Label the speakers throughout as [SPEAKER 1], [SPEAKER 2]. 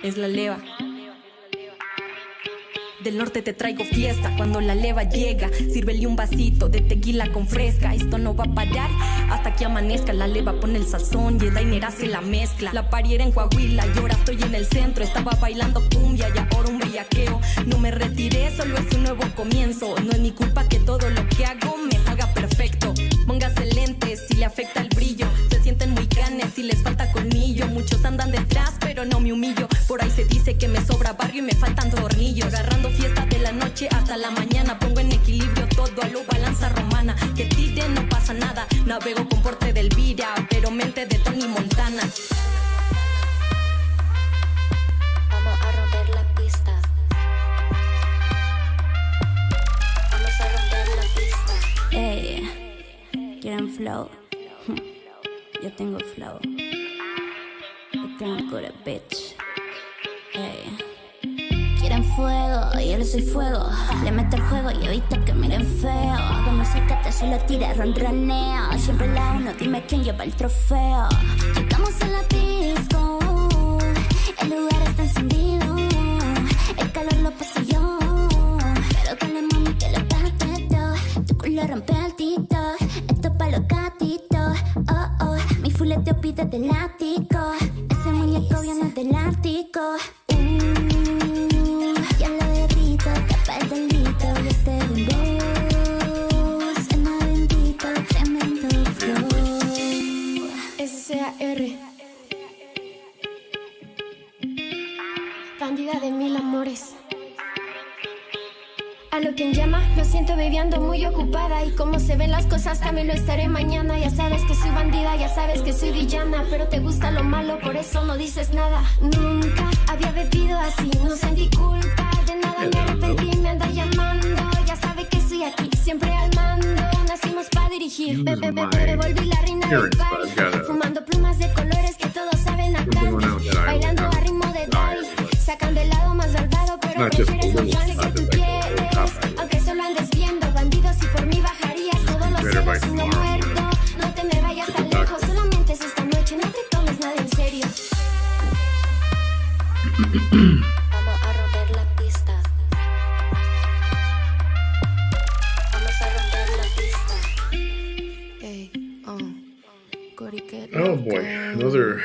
[SPEAKER 1] Es la leva. Del norte te traigo fiesta cuando la leva llega. Sírvele un vasito de tequila con fresca. Esto no va a parar hasta que amanezca. La leva pone el sazón y el dainer hace la mezcla. La party era en Coahuila y ahora estoy en el centro. Estaba bailando cumbia y ahora un bellaqueo. No me retiré, solo es un nuevo comienzo. No es mi culpa que todo lo que hago me salga perfecto. Póngase lentes si le afecta el brillo. Se sienten muy canes si les falta colmillo. Muchos andan detrás pero no me humillo. Por ahí se dice que me sobra barrio y me faltan tornillos. Agarrando fiesta de la noche hasta la mañana. Pongo en equilibrio todo a lo balanza romana. Que tire no pasa nada. Navego con porte del Vira, pero mente de Tony Montana.
[SPEAKER 2] Vamos a romper la pista. Vamos a romper la pista.
[SPEAKER 3] Ey, ¿quieren flow? Yo tengo flow. Yo tengo good bitch. Ey. Quieren fuego, yo le soy fuego. Le meto el juego y evito que miren feo. Como acércate, solo tira ronroneo. Siempre la uno, dime quién lleva el trofeo. Llegamos a la disco. El lugar está encendido. El calor lo paso yo. Pero con la mami que le parte todo. Tu culo rompe el tito. Esto pa' los gatitos. Oh, oh, mi fuleteo pide del ático. Ese muñeco viene del Ártico. Ya lo derrito, tapa el delito. Y este dembow suena bendito, tremendo flow.
[SPEAKER 4] S.C.A.R. Bandida de mil amores. A lo quien llama, lo siento baby, ando muy ocupada. Y como se ven las cosas, también lo estaré mañana. Ya sabes que soy bandida, ya sabes que soy villana. Pero te gusta lo malo, por eso no dices nada. Nunca había bebido así, no sentí culpa de nada, me arrepentí, me anda llamando. Ya sabe que estoy aquí, siempre al mando. Nacimos para dirigir, me volví la reina del party. Fumando plumas de colores que todos saben acá. Bailando a ritmo de daddy. Sacando el lado más malvado, pero prefieres los planes que tú quieres. Aunque solo andes viendo bandidos y por mí bajarías todos los cielos uno muerto. No te me vayas tan lejos, solamente es esta noche, no te tomes nada en serio.
[SPEAKER 2] Vamos a romper la pista. Vamos a romper la pista.
[SPEAKER 5] Oh boy, another.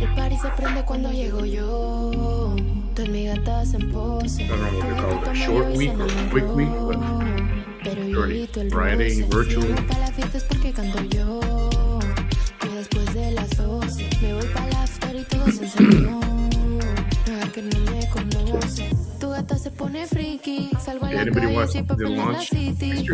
[SPEAKER 4] El party se prende cuando llego yo. Todas mis gatas en pose.
[SPEAKER 5] I don't know what they call it, a short week or a quick week, but shorty, Friday, virtual.
[SPEAKER 4] Para la fiesta es porque canto yo. Y después de las 12 me voy para la after y todo se encendió. Nada que no me conoce. Tu gata se pone friki. Salgo a la calle y papel en la city. Yo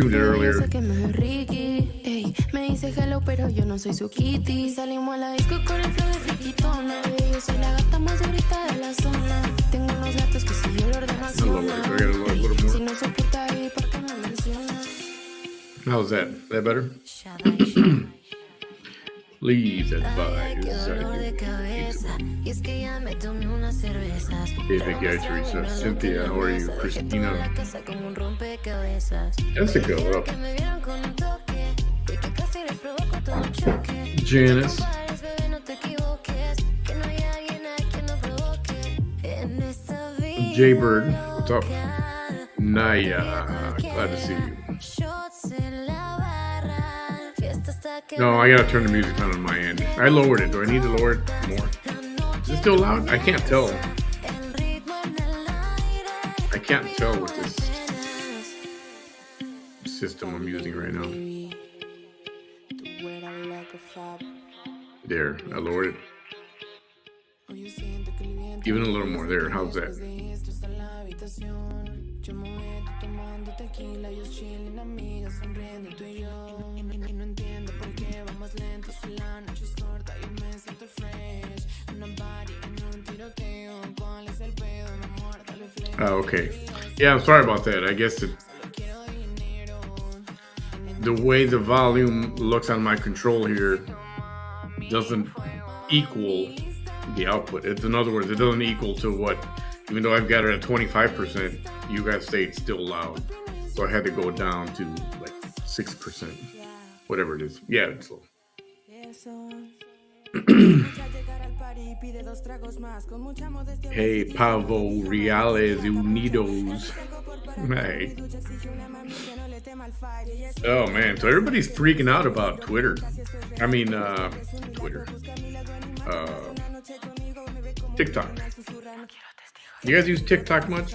[SPEAKER 4] sé que me veo Ricky. Ey, me dice hello pero yo no soy su kitty. Salimos a la disco con el flow de friquitona. Yo soy la gata más durita de la zona. Tengo unos gatos que si yo lo ordeno acciona. Si no soporta ahí, ¿por qué me menciona?
[SPEAKER 5] How's that? Is that better? Please advise. Hey, thank you, Teresa. Cynthia, how are you? Christina. Jessica, what up? Janice. Jaybird, what's up? Naya, glad to see you. No, I gotta turn the music down on my end. I lowered it. Do I need to lower it more? Is it still loud? I can't tell. I can't tell with this system I'm using right now. There, I lowered it. Even a little more there. How's that? Okay. Yeah, I'm sorry about that. I guess the way the volume looks on my control here doesn't equal the output. In other words, it doesn't equal to what, even though I've got it at 25%, you guys say it's still loud. So I had to go down to like 6%, whatever it is. Yeah, it's low. Hey, Pavo Reales Unidos. Hey. Oh man, so everybody's freaking out about Twitter. I mean, Twitter. TikTok. You guys use TikTok much?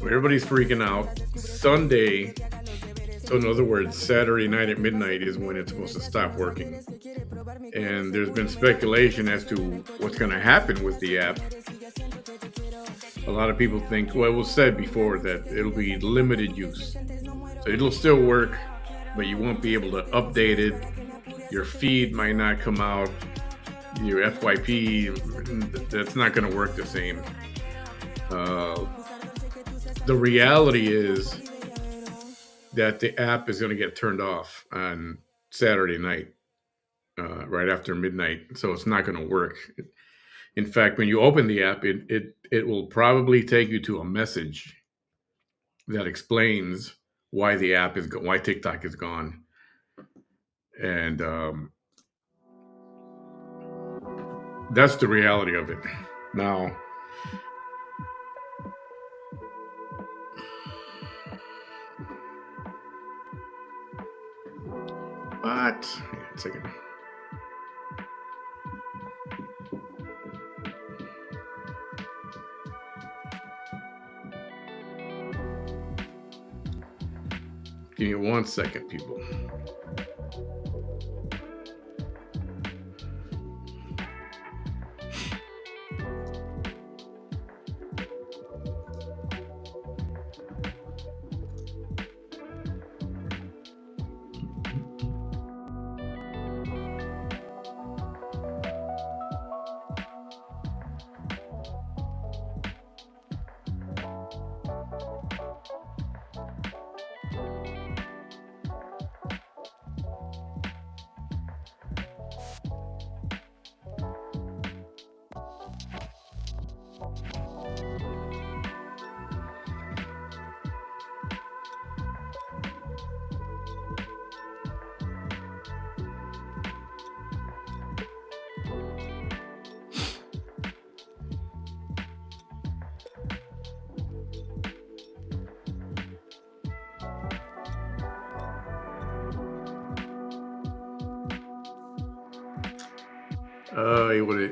[SPEAKER 5] Everybody's freaking out. Sunday, so in other words, Saturday night at midnight is when it's supposed to stop working. And there's been speculation as to what's going to happen with the app. A lot of people think, well, it was said before that it'll be limited use. So it'll still work, but you won't be able to update it. Your feed might not come out. Your FYP, that's not going to work the same. The reality is that the app is going to get turned off on Saturday night, right after midnight. So it's not going to work. In fact, when you open the app, it will probably take you to a message that explains why the app is why TikTok is gone, and that's the reality of it. Now, but hang on a second. Give me 1 second, people.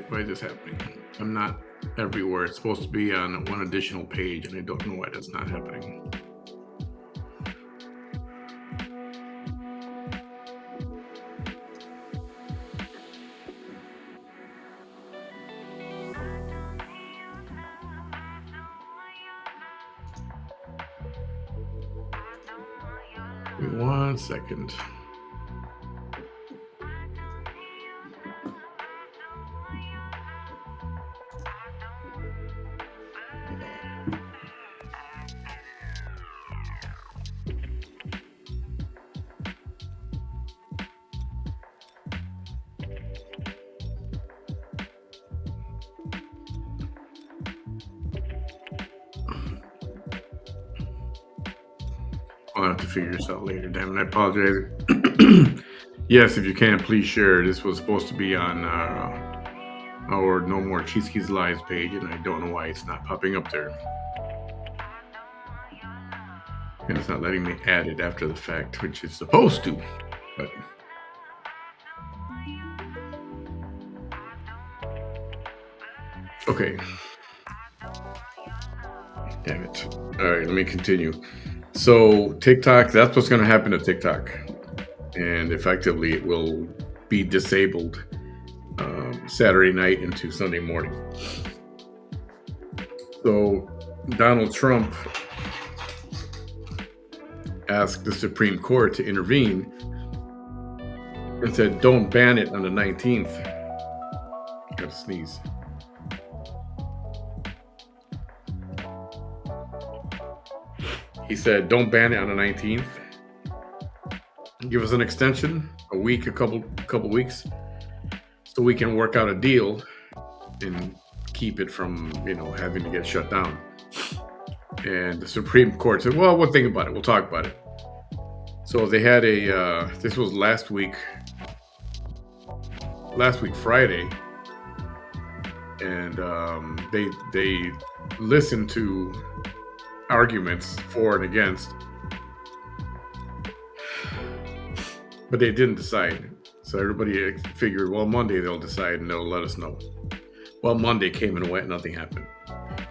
[SPEAKER 5] What is this happening? I'm not everywhere. It's supposed to be on one additional page, and I don't know why that's not happening. Give me 1 second. I'll have to figure this out later. Damn it, I apologize. Yes, if you can, please share. This was supposed to be on our No More Chisme's Lives page, and I don't know why it's not popping up there. And it's not letting me add it after the fact, which it's supposed to. But okay. Damn it. All right, let me continue. So TikTok, that's what's going to happen to TikTok. And effectively, it will be disabled Saturday night into Sunday morning. So Donald Trump asked the Supreme Court to intervene and said, don't ban it on the 19th. I gotta sneeze. He said, don't ban it on the 19th. Give us an extension, a week, a couple weeks, so we can work out a deal and keep it from, having to get shut down. And the Supreme Court said, well, we'll think about it. We'll talk about it. So they had this was last week Friday, and they listened to arguments for and against, but they didn't decide. So everybody figured, well, Monday they'll decide and they'll let us know. Well, Monday came and went, nothing happened.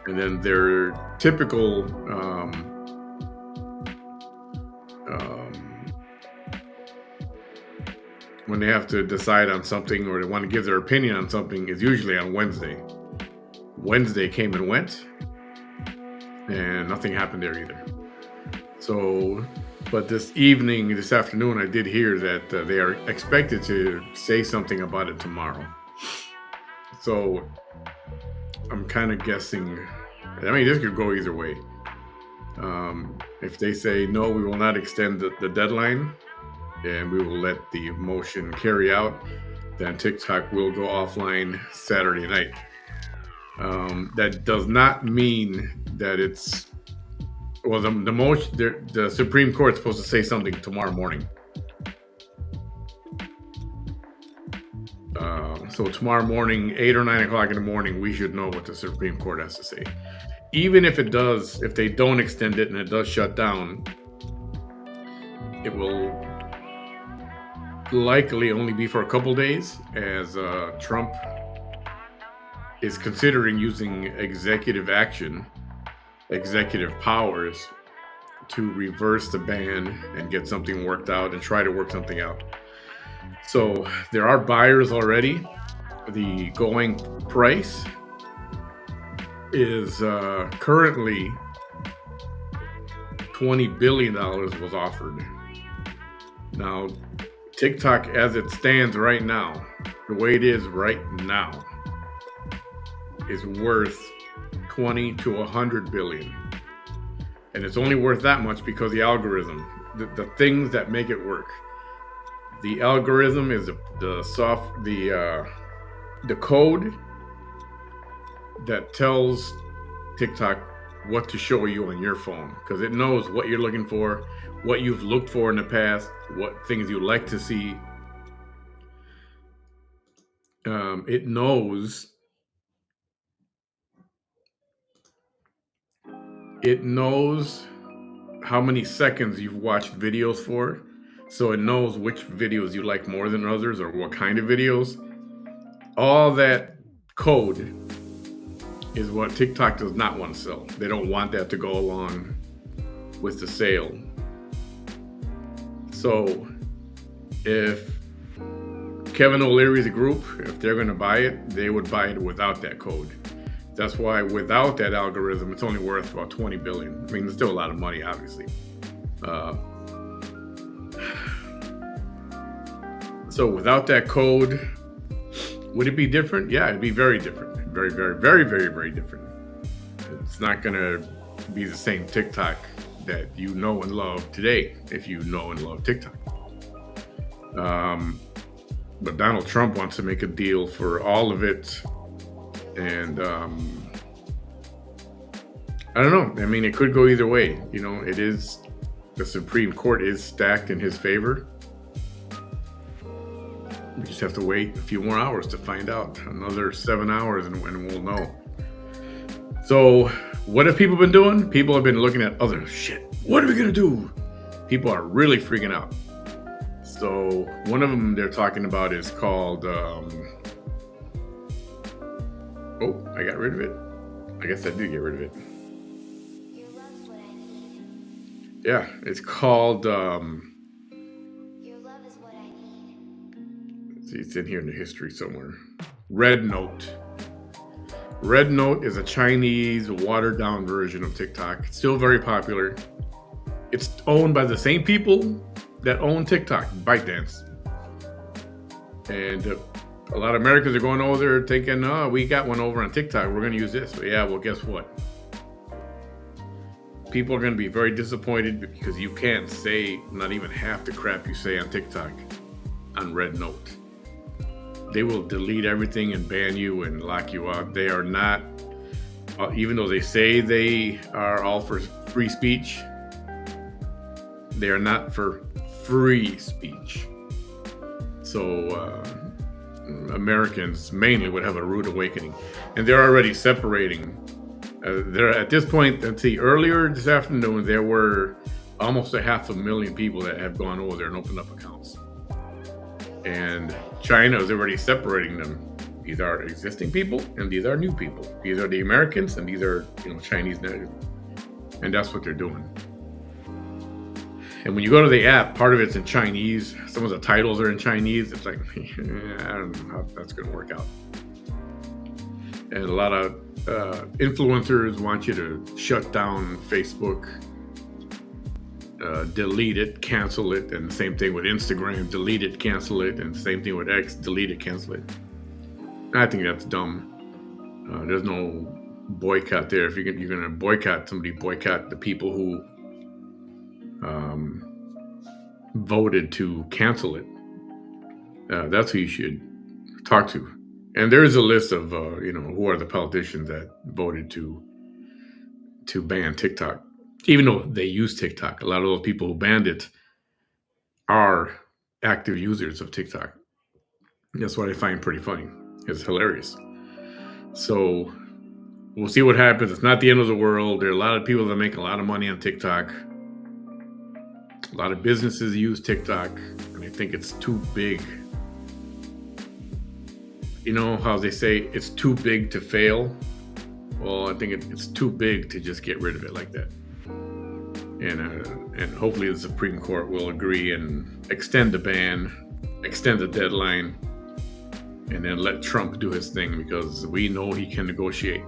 [SPEAKER 5] And then their typical when they have to decide on something or they want to give their opinion on something is usually on Wednesday. Wednesday came and went, and nothing happened there either. So, but this afternoon, I did hear that they are expected to say something about it tomorrow. So I'm kind of guessing, I mean, this could go either way. If they say, no, we will not extend the deadline, and we will let the motion carry out, then TikTok will go offline Saturday night. That does not mean that it's, well, the Supreme Court is supposed to say something tomorrow morning. So tomorrow morning, 8 or 9 o'clock in the morning, we should know what the Supreme Court has to say. Even if they don't extend it and it does shut down, it will likely only be for a couple days, as Trump is considering using executive powers to reverse the ban and get something worked out and try to work something out. So there are buyers already. The going price is currently $20 billion was offered. Now, TikTok, as it stands right now, the way it is right now, is worth 20 to 100 billion. And it's only worth that much because the algorithm, the things that make it work. The algorithm is the code that tells TikTok what to show you on your phone, because it knows what you're looking for, what you've looked for in the past, what things you like to see. It knows how many seconds you've watched videos for, so it knows which videos you like more than others or what kind of videos. All that code is what TikTok does not want to sell. They don't want that to go along with the sale. So if Kevin O'Leary's group, if they're going to buy it, they would buy it without that code. That's why without that algorithm, it's only worth about 20 billion. I mean, it's still a lot of money, obviously. So without that code, would it be different? Yeah, it'd be very different. Very, very, very, very, very different. It's not going to be the same TikTok that you know and love today, if you know and love TikTok. But Donald Trump wants to make a deal for all of it. And I don't know. I mean, it could go either way. You know, the Supreme Court is stacked in his favor. We just have to wait a few more hours to find out. Another 7 hours and we'll know. So what have people been doing? People have been looking at other shit. What are we going to do? People are really freaking out. So one of them they're talking about is called, I got rid of it. I guess I did get rid of it. Yeah, it's called, it's in here in the history somewhere. Red Note. Red Note is a Chinese watered-down version of TikTok. It's still very popular. It's owned by the same people that own TikTok, ByteDance. And a lot of Americans are going over there thinking, oh, we got one over on TikTok. We're going to use this. But yeah, well, guess what? People are going to be very disappointed because you can't say not even half the crap you say on TikTok on Red Note. They will delete everything and ban you and lock you out. They are not, even though they say they are all for free speech, they are not for free speech. So Americans mainly would have a rude awakening, and they're already separating. They're at this point. Let's see. Earlier this afternoon, there were almost 500,000 people that have gone over there and opened up accounts, and China is already separating them. These are existing people, and these are new people. These are the Americans, and these are Chinese native, and that's what they're doing. And when you go to the app, part of it's in Chinese. Some of the titles are in Chinese. It's like, I don't know how that's going to work out. And a lot of influencers want you to shut down Facebook, delete it, cancel it. And the same thing with Instagram, delete it, cancel it. And the same thing with X, delete it, cancel it. I think that's dumb. There's no boycott there. If you're going to boycott somebody, boycott the people who voted to cancel it. That's who you should talk to. And there is a list of who are the politicians that voted to ban TikTok, even though they use TikTok. A lot of those people who banned it are active users of TikTok. That's what I find pretty funny. It's hilarious. So we'll see what happens. It's not the end of the world. There are a lot of people that make a lot of money on TikTok. A lot of businesses use TikTok, and I think it's too big. You know how they say it's too big to fail? Well, I think it's too big to just get rid of it like that. And hopefully the Supreme Court will agree and extend the ban, extend the deadline, and then let Trump do his thing, because we know he can negotiate.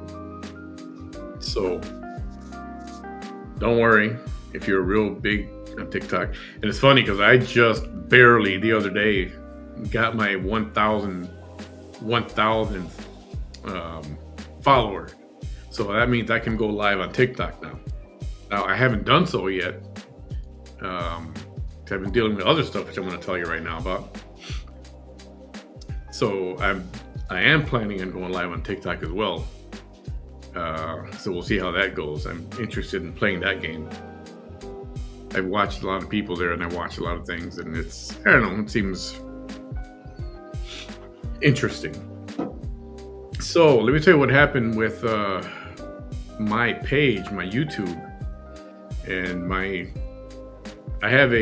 [SPEAKER 5] So don't worry if you're real big on TikTok. And it's funny because I just barely the other day got my 1,000th follower. So that means I can go live on TikTok now. Now I haven't done so yet. I've been dealing with other stuff, which I'm going to tell you right now about. So I am planning on going live on TikTok as well. So we'll see how that goes. I'm interested in playing that game. I've watched a lot of people there, and I watched a lot of things, and it seems interesting. So let me tell you what happened with my page, my YouTube, and I have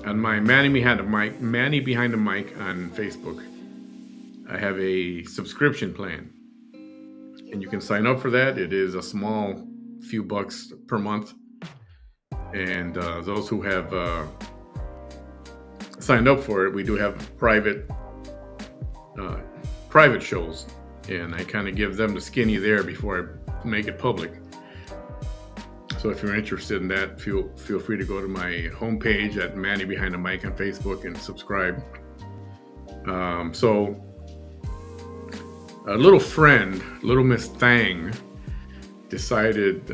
[SPEAKER 5] on my Manny Behind the Mic on Facebook, I have a subscription plan, and you can sign up for that. It is a small few bucks per month, and those who have signed up for it, we do have private shows, and I kind of give them the skinny there before I make it public. So if you're interested in that, feel free to go to my homepage at Manny Behind the Mic on Facebook and subscribe. So a little friend, little Miss Thang, decided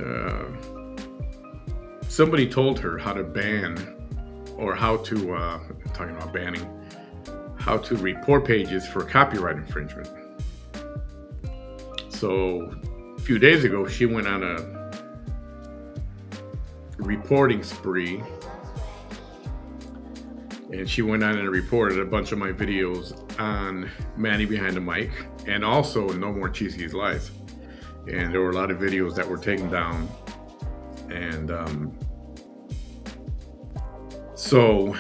[SPEAKER 5] somebody told her how to ban, or how to talking about banning, how to report pages for copyright infringement. So a few days ago, she went on a reporting spree, and she went on and reported a bunch of my videos on Manny Behind the Mic, and also No More Cheesy's Lies. And there were a lot of videos that were taken down. And so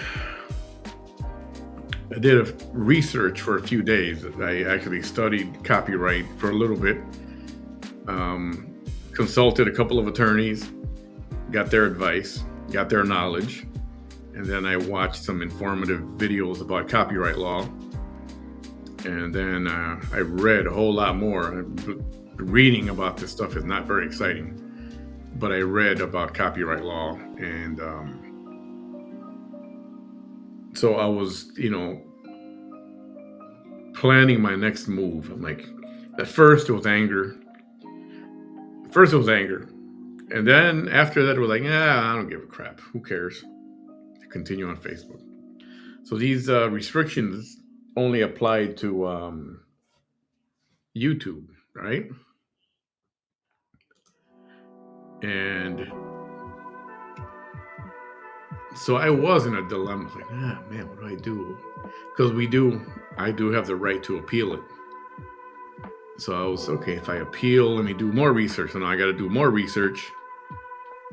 [SPEAKER 5] I did a research for a few days. I actually studied copyright for a little bit, consulted a couple of attorneys, got their advice, got their knowledge, and then I watched some informative videos about copyright law. And then I read a whole lot more. Reading about this stuff is not very exciting, but I read about copyright law, and so I was, planning my next move. I'm like, at first it was anger. And then after that, it was like, I don't give a crap. Who cares? To continue on Facebook. So these restrictions only applied to YouTube, right? And So I was in a dilemma, like, man, what do I do? Because I do have the right to appeal it. So I was, okay, if I appeal, let me do more research. And I got to do more research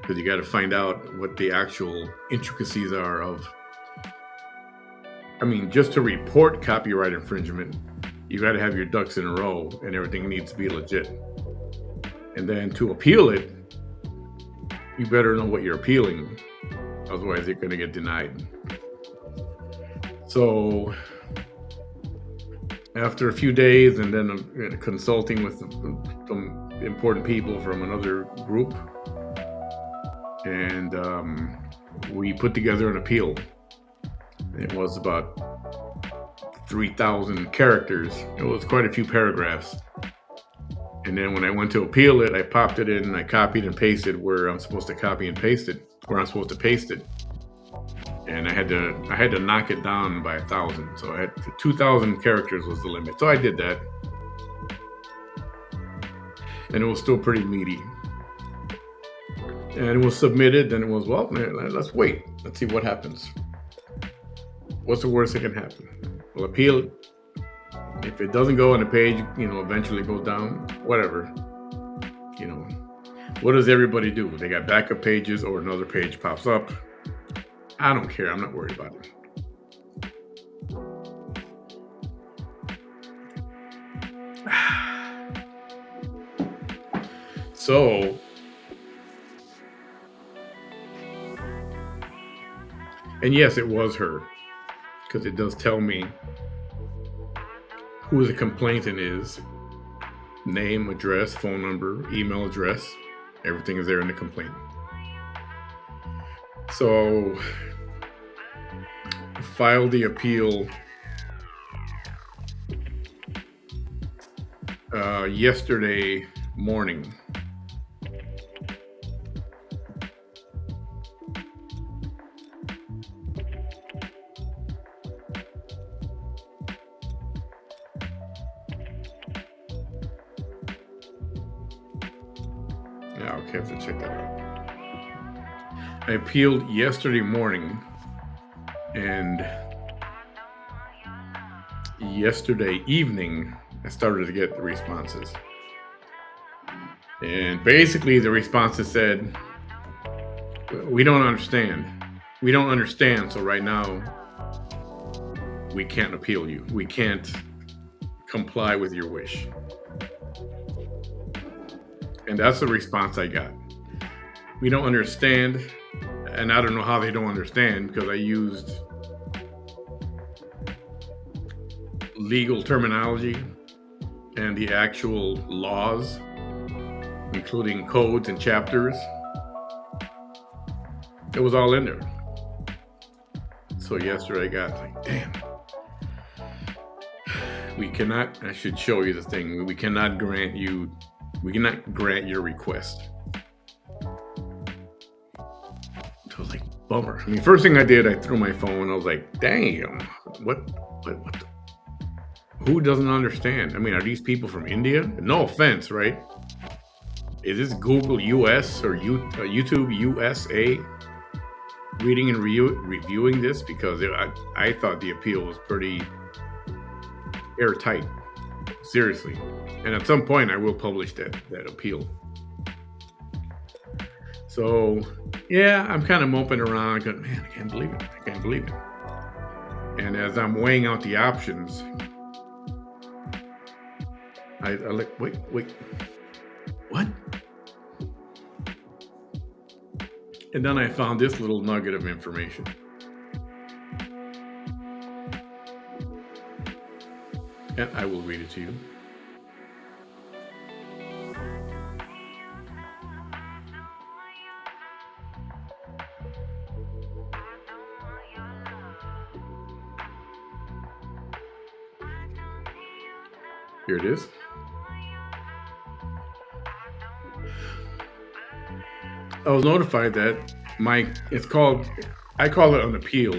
[SPEAKER 5] because you got to find out what the actual intricacies are of. I mean, just to report copyright infringement, you got to have your ducks in a row and everything needs to be legit. And then to appeal it, you better know what you're appealing. Otherwise, you're going to get denied. So after a few days and then consulting with some important people from another group, and we put together an appeal. It was about 3,000 characters. It was quite a few paragraphs. And then when I went to appeal it, I popped it in and I copied and pasted where I'm supposed to copy and paste it, where I'm supposed to paste it. And I had to knock it down by 1,000. So I had 2,000 characters was the limit. So I did that. And it was still pretty meaty. And it was submitted, and it was, well, let's wait. Let's see what happens. What's the worst that can happen? We'll appeal it. If it doesn't go on the page, eventually goes down, whatever. What does everybody do? They got backup pages or another page pops up. I don't care. I'm not worried about it. So, and yes, it was her, because it does tell me who the complainant is, name, address, phone number, email address, everything is there in the complaint. So, filed the appeal yesterday morning. Yeah, I'll have to check that out. I appealed yesterday morning, and yesterday evening I started to get the responses. And basically the responses said, we don't understand. We don't understand, so right now we can't appeal you. We can't comply with your wish. And that's the response I got. We don't understand, and I don't know how they don't understand because I used legal terminology and the actual laws, including codes and chapters. It was all in there. So yesterday I got like, damn. We cannot, I should show you the thing. We cannot grant your request. So I was like, bummer. I mean, first thing I did, I threw my phone. I was like, damn, what who doesn't understand? I mean, are these people from India? No offense, right? Is this Google US or YouTube USA reading and reviewing this? Because I thought the appeal was pretty airtight. Seriously. And at some point I will publish that appeal. So yeah, I'm kind of moping around going, man, I can't believe it. And as I'm weighing out the options, I like, wait, what? And then I found this little nugget of information. And I will read it to you. Here it is. I was notified that I call it an appeal,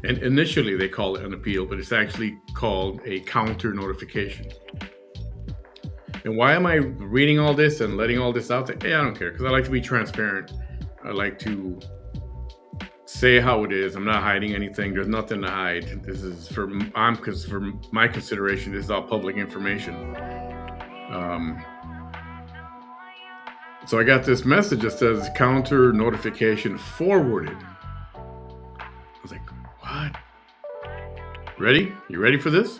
[SPEAKER 5] and initially they call it an appeal, but it's actually called a counter notification. And why am I reading all this and letting all this out there? Hey, I don't care, because I like to be transparent. I like to say how it is. I'm not hiding anything. There's nothing to hide. This is for my consideration. This is all public information. So I got this message that says counter notification forwarded. I was like, what? Ready? You ready for this?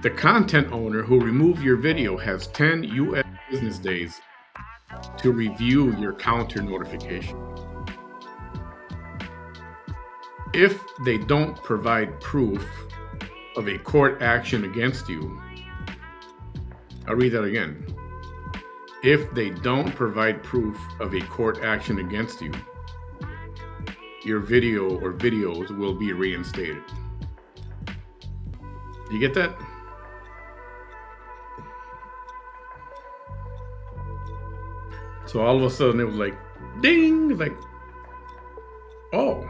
[SPEAKER 5] The content owner who removed your video has 10 U.S. business days to review your counter notification. If they don't provide proof of a court action against you, I'll read that again. If they don't provide proof of a court action against you, your video or videos will be reinstated. You get that? So all of a sudden it was like, ding, like, oh.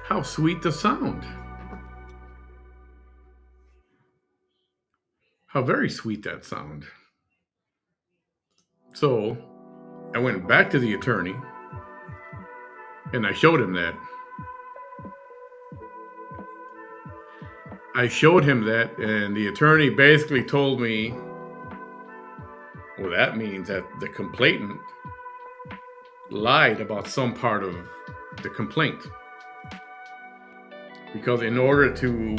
[SPEAKER 5] How sweet the sound. How very sweet that sound. So I went back to the attorney and I showed him that. And the attorney basically told me, well, that means that the complainant lied about some part of the complaint. Because in order to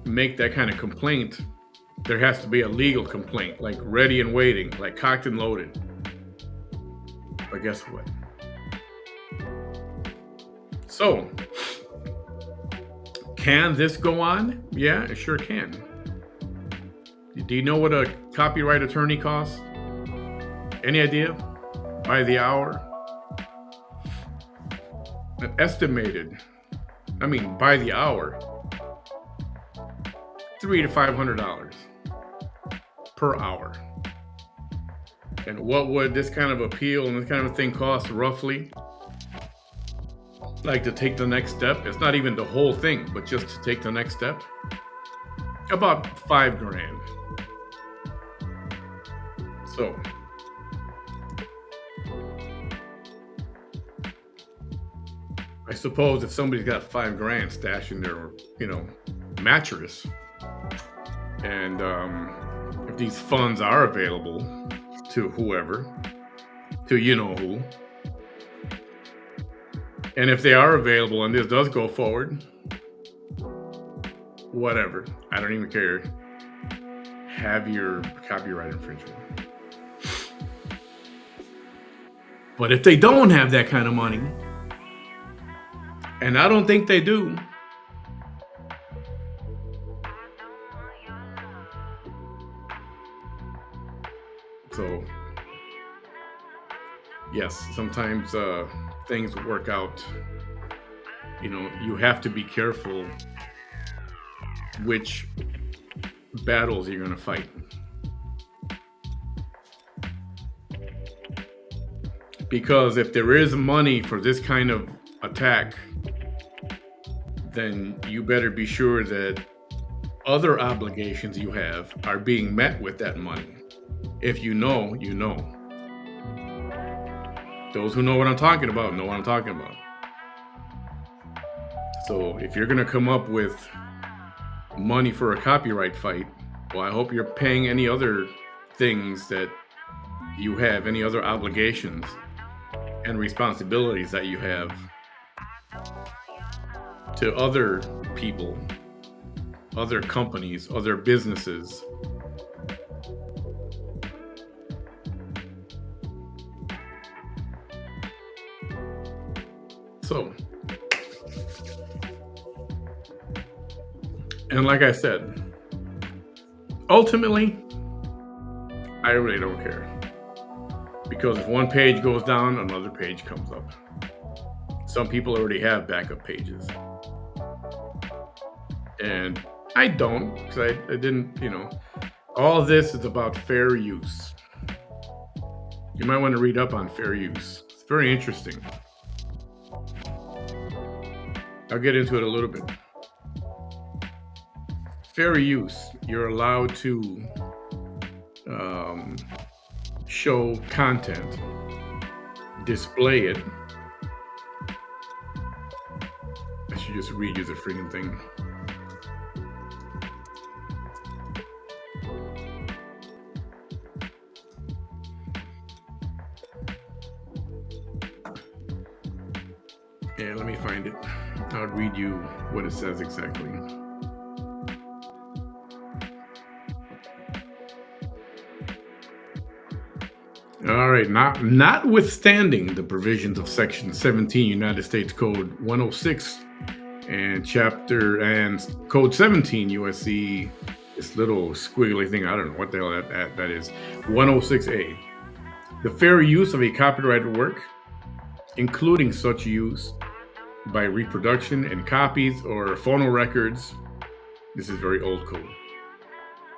[SPEAKER 5] make that kind of complaint, there has to be a legal complaint, like ready and waiting, like cocked and loaded. But guess what? So, can this go on? Yeah, it sure can. Do you know what a copyright attorney costs? Any idea? By the hour? By the hour, $300 to $500 per hour. And what would this kind of appeal and this kind of thing cost roughly? Like to take the next step? It's not even the whole thing, but just to take the next step? About $5,000. So, I suppose if somebody's got $5,000 stashed in their, mattress, and if these funds are available to whoever, to you know who, and if they are available and this does go forward, whatever, I don't even care. Have your copyright infringement. But if they don't have that kind of money, and I don't think they do, so yes, sometimes things work out. You have to be careful which battles you're going to fight. Because if there is money for this kind of attack, then you better be sure that other obligations you have are being met with that money. If you know, you know. Those who know what I'm talking about know what I'm talking about. So if you're going to come up with money for a copyright fight, well, I hope you're paying any other things that you have, any other obligations and responsibilities that you have to other people, other companies, other businesses. So, and like I said, ultimately, I really don't care. Because if one page goes down, another page comes up. Some people already have backup pages. And I don't, because I didn't, all this is about fair use. You might want to read up on fair use. It's very interesting. I'll get into it a little bit. Fair use, you're allowed to show content, display it. I should just read you the freaking thing. Yeah, let me find it. I'll read you what it says exactly. All right, notwithstanding the provisions of Section 17 United States Code 106 and Code 17 USC, this little squiggly thing, I don't know what the hell that is, 106A. The fair use of a copyrighted work, including such use by reproduction and copies or phonorecords, this is very old code,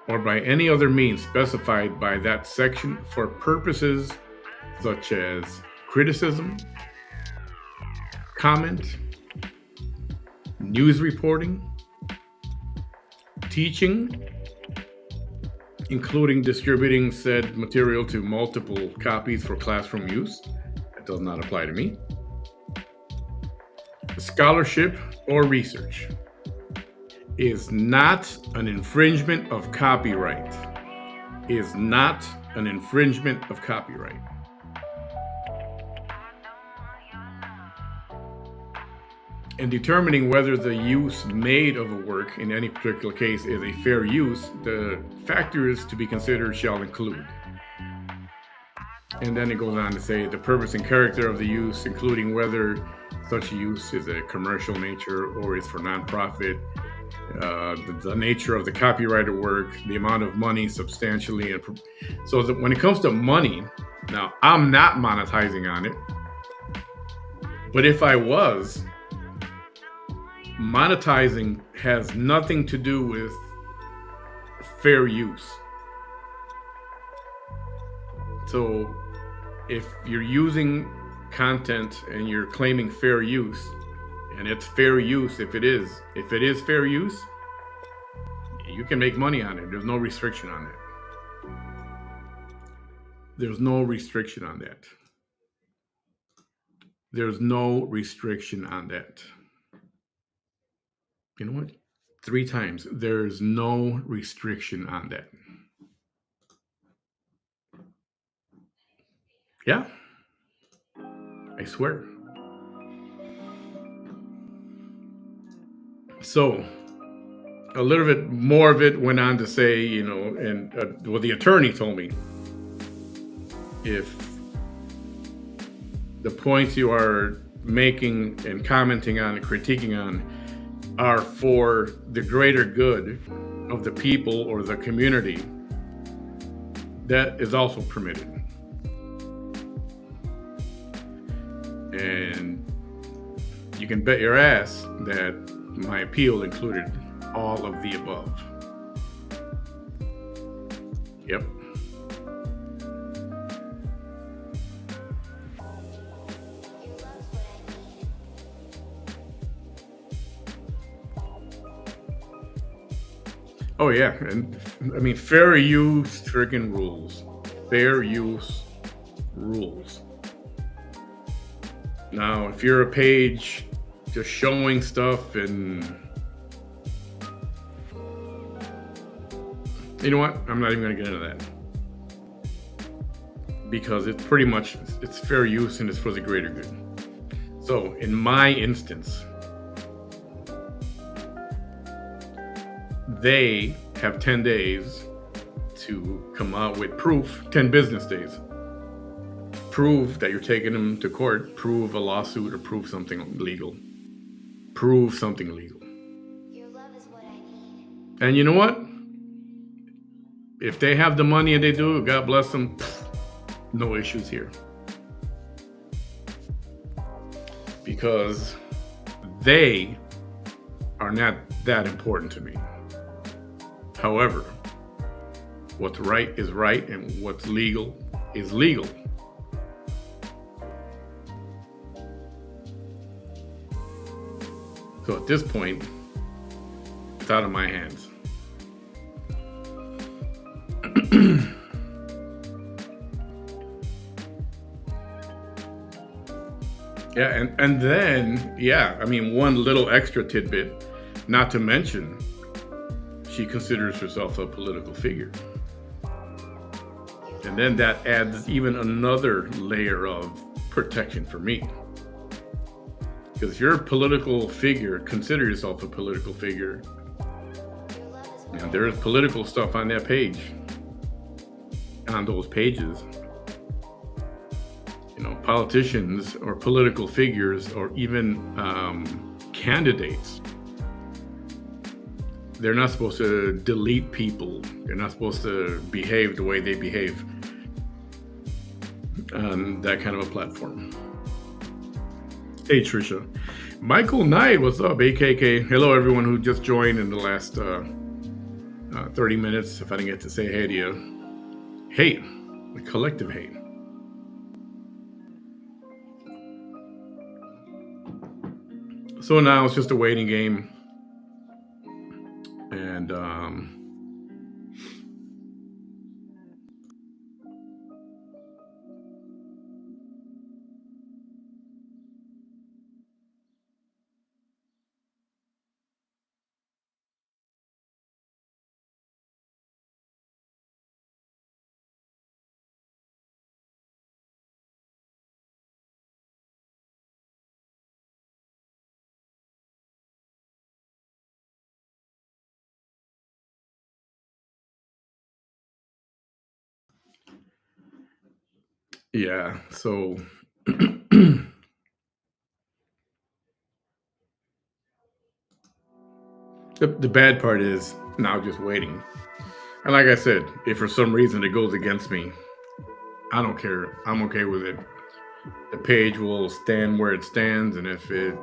[SPEAKER 5] or by any other means specified by that section for purposes such as criticism, comment, news reporting, teaching, including distributing said material to multiple copies for classroom use. That does not apply to me. Scholarship or research is not an infringement of copyright. Is not an infringement of copyright. In determining whether the use made of a work in any particular case is a fair use, the factors to be considered shall include. And then it goes on to say the purpose and character of the use, including whether such use is a commercial nature or is for nonprofit, the nature of the copyrighted work, the amount of money substantially. So that when it comes to money, now I'm not monetizing on it, but if I was, monetizing has nothing to do with fair use. So if you're using content and you're claiming fair use, and it's fair use if it is fair use, you can make money on it. There's no restriction on that. There's no restriction on that. There's no restriction on that. You know what? 3 times. There's no restriction on that. Yeah. I swear. So a little bit more of it went on to say, you know, and the attorney told me, if the points you are making and commenting on and critiquing on are for the greater good of the people or the community, that is also permitted. And you can bet your ass that my appeal included all of the above. Yep. Oh yeah, and I mean fair use freaking rules. Fair use rules. Now, if you're a page just showing stuff and you know what? I'm not even going to get into that. Because it's pretty much, it's fair use and it's for the greater good. So in my instance, they have 10 days to come out with proof, 10 business days. Prove that you're taking them to court, prove a lawsuit or prove something legal. Prove something legal.
[SPEAKER 2] Your love is what I need.
[SPEAKER 5] And you know what? If they have the money and they do, God bless them, no issues here. Because they are not that important to me. However, what's right is right and what's legal is legal. So at this point, it's out of my hands. Yeah, and then I mean, one little extra tidbit, not to mention, she considers herself a political figure. And then that adds even another layer of protection for me. Because if you're a political figure, consider yourself a political figure. And there is political stuff on that page, on those pages. You know, politicians or political figures or even candidates, they're not supposed to delete people. They're not supposed to behave the way they behave on that kind of a platform. Hey, Trisha. Michael Knight, what's up? AKK. Hello, everyone who just joined in the last 30 minutes. If I didn't get to say hey to you. Hate. The collective hate. So now it's just a waiting game. And yeah, so the bad part is now just waiting. And like I said, if for some reason it goes against me, I don't care. I'm okay with it. The page will stand where it stands, and if it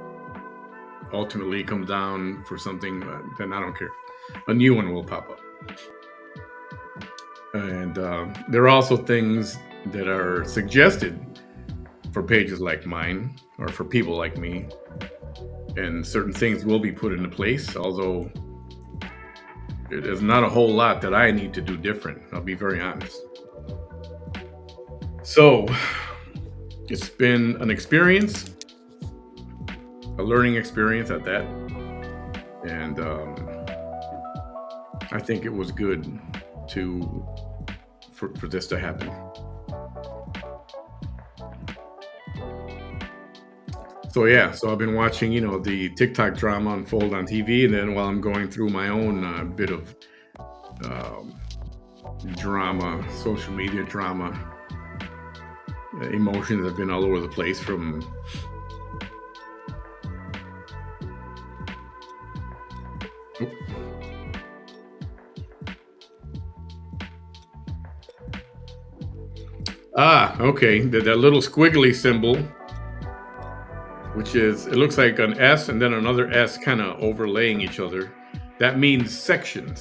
[SPEAKER 5] ultimately comes down for something, then I don't care. A new one will pop up. And there are also things that are suggested for pages like mine or for people like me, and certain things will be put into place, although there's not a whole lot that I need to do different. I'll be very honest. So it's been an experience, a learning experience at that. And I think it was good for this to happen. So I've been watching, the TikTok drama unfold on TV, and then while I'm going through my own bit of drama, social media drama, emotions have been all over the place from okay, that little squiggly symbol, which it looks like an S and then another S kind of overlaying each other. That means section.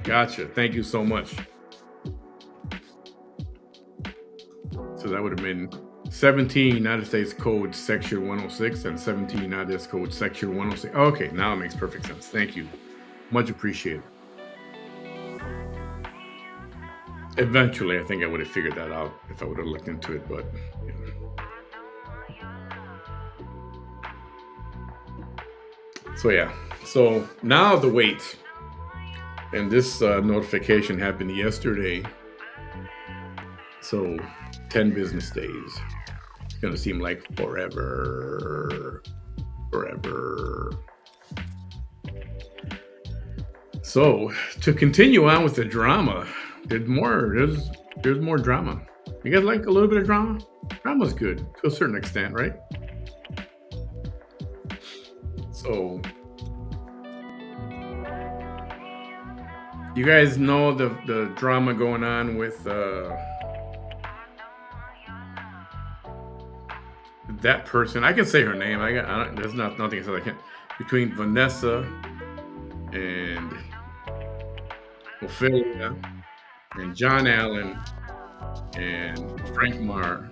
[SPEAKER 5] Gotcha. Thank you so much. So that would have been 17 United States Code Section 106 and 17 United States Code Section 106. Okay, now it makes perfect sense. Thank you. Much appreciated. Eventually, I think I would have figured that out if I would have looked into it, but So now the wait, and this notification happened yesterday. So 10 business days. It's gonna seem like forever. So to continue on with the drama, there's more drama. You guys like a little bit of drama? Drama's good to a certain extent, right? So you guys know the drama going on with that person. I can say her name. There's nothing else I can't. Between Vanessa and Ophelia and John Allen and Frank Marr.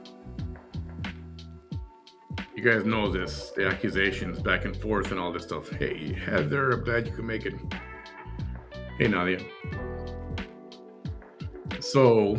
[SPEAKER 5] You guys know this, the accusations back and forth and all this stuff. Hey, Heather, I'm glad you could make it. Hey, Nadia. So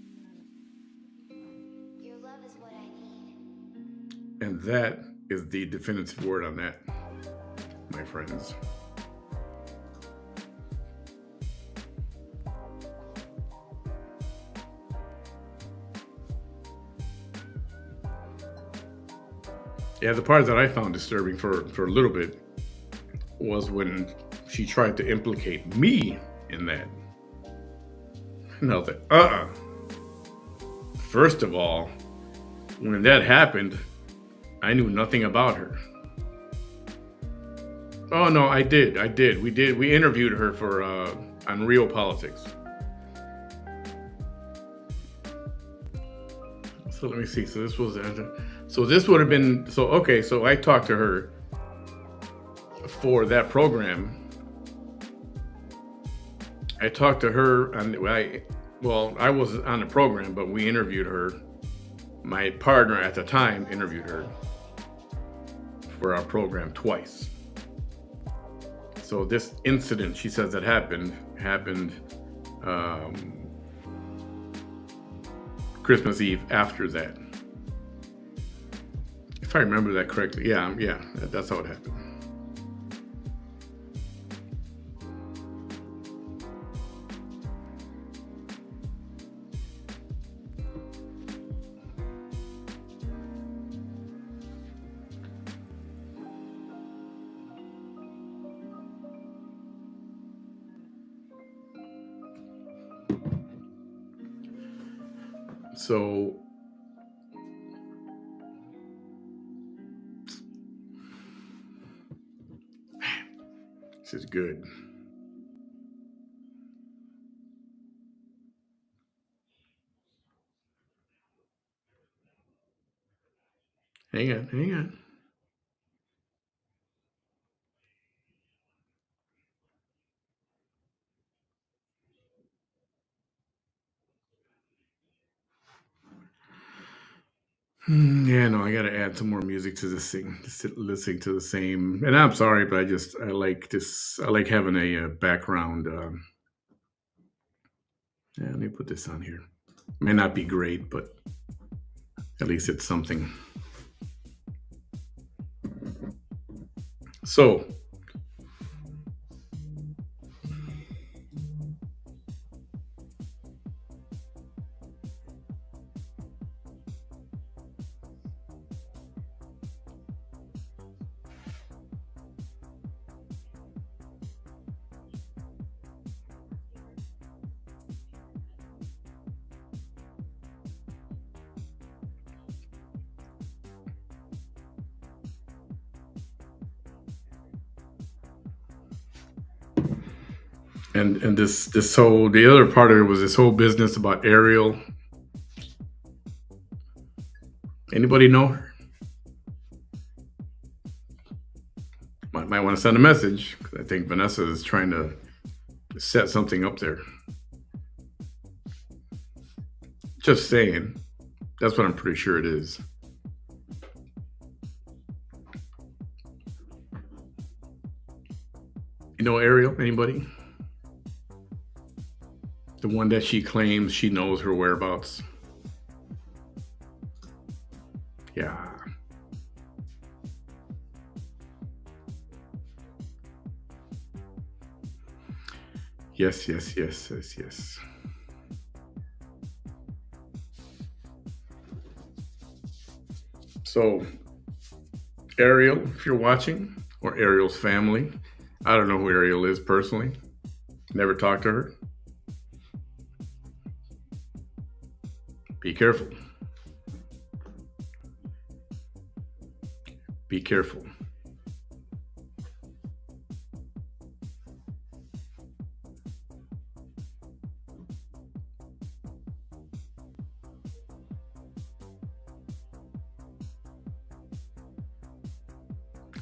[SPEAKER 5] And that is the definitive word on that, my friends. Yeah, the part that I found disturbing for a little bit was when she tried to implicate me in that. And I was like, First of all, when that happened, I knew nothing about her. Oh no, I did. We interviewed her for on Real Politics. So let me see. So this was this would have been okay. So I talked to her for that program. I talked to her I was on the program, but we interviewed her. My partner at the time interviewed her for our program twice. So this incident, she says that happened Christmas Eve after that. If I remember that correctly. Yeah, that's how it happened. So this is good. Hang on. Yeah, no, I got to add some more music to this thing. Just listening to the same. And I'm sorry, but I like this. I like having a background. Let me put this on here. May not be great, but at least it's something. So, and this whole, the other part of it was this whole business about Ariel. Anybody know her? Might want to send a message, because I think Vanessa is trying to set something up there. Just saying. That's what I'm pretty sure it is. You know Ariel? Anybody? The one that she claims she knows her whereabouts. Yeah. Yes. So, Ariel, if you're watching, or Ariel's family, I don't know who Ariel is personally. Never talked to her. Be careful. Be careful.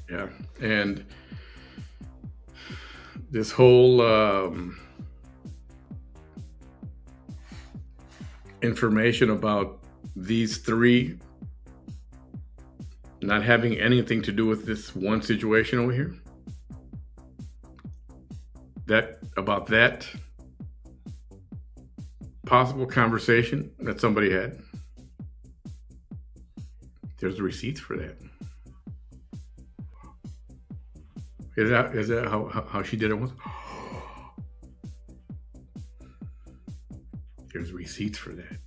[SPEAKER 5] Yeah, and this whole information about these three not having anything to do with this one situation over here, that possible conversation that somebody had, There's the receipts for that. Is that how she did it once? There's receipts for that.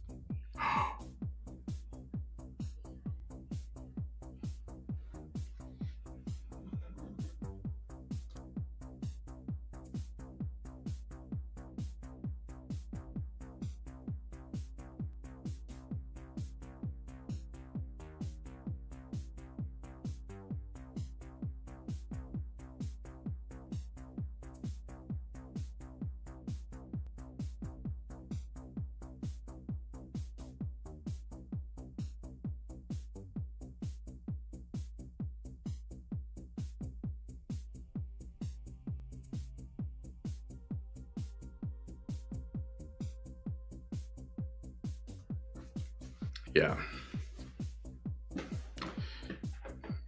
[SPEAKER 5] Yeah.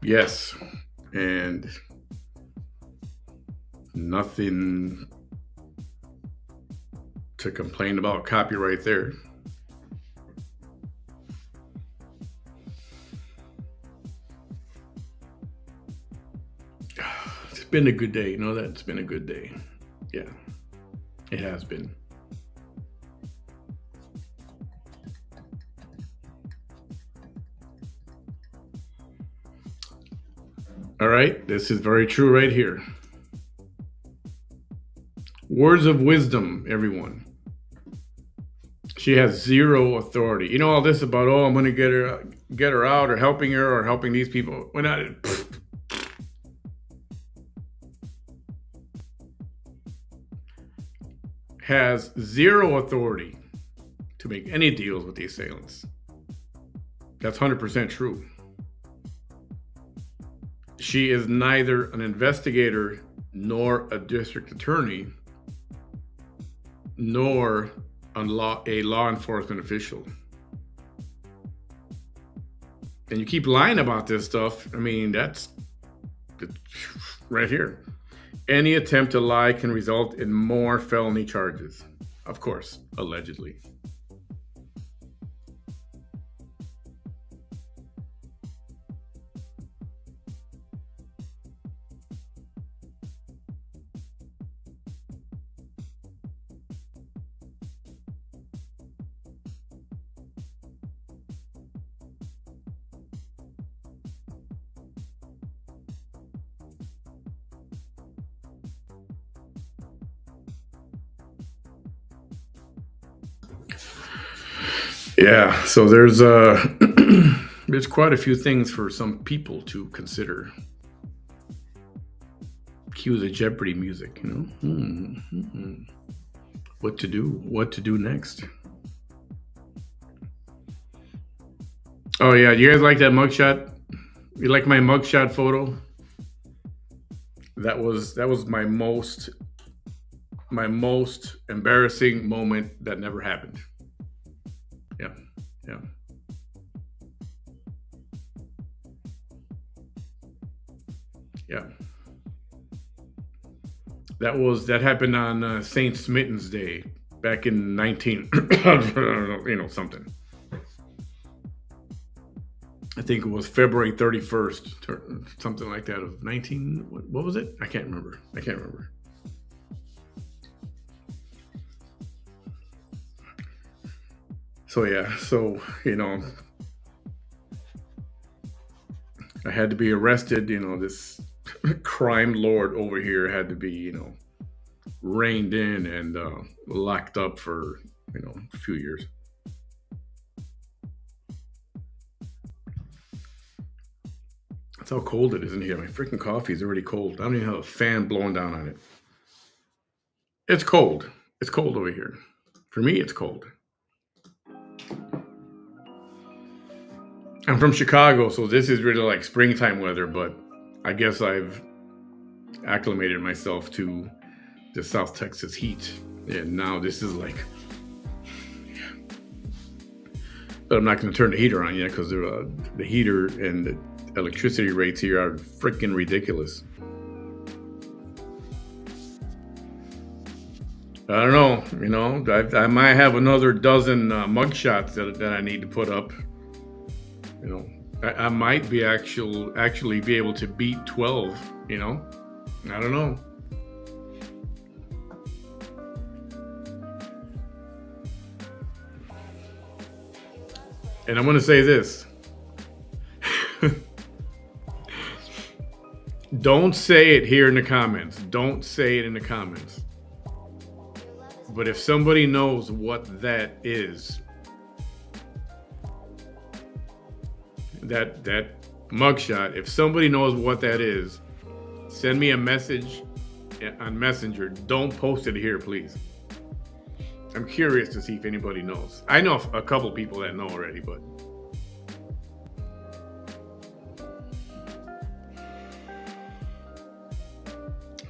[SPEAKER 5] Yes. And nothing to complain about copyright there. It's been a good day. You know that? It's been a good day. Yeah. It has been. All right, this is very true right here. Words of wisdom, everyone. She has zero authority. You know all this about, oh, I'm going to get her out, or helping her, or helping these people. We're not. Has zero authority to make any deals with the assailants. That's 100% true. She is neither an investigator nor a district attorney nor a law enforcement official. And you keep lying about this stuff. I mean, that's right here. Any attempt to lie can result in more felony charges. Of course, allegedly. Yeah, so there's there's quite a few things for some people to consider. Cue the Jeopardy music, you know. What to do next. Oh yeah, do you guys like that mugshot? You like my mugshot photo? That was my most embarrassing moment that never happened. Yeah. Yeah. That happened on Saint Smitten's Day back in 19 something. I think it was February 31st, something like that, of 19. What was it? I can't remember. So yeah, I had to be arrested. This crime lord over here had to be, reined in and locked up for, a few years. That's how cold it is in here. My freaking coffee is already cold. I don't even have a fan blowing down on it. It's cold. It's cold over here. For me, it's cold. I'm from Chicago, so this is really like springtime weather, but I guess I've acclimated myself to the South Texas heat, and now this is like, but I'm not going to turn the heater on yet because the heater and the electricity rates here are freaking ridiculous. I don't know, I might have another dozen mugshots that I need to put up. I might be actually be able to beat 12, you know? I don't know. And I'm going to say this. Don't say it here in the comments. Don't say it in the comments. But if somebody knows what that is, that mugshot, if somebody knows what that is, send me a message on Messenger. Don't post it here, please. I'm curious to see if anybody knows. I know a couple people that know already, but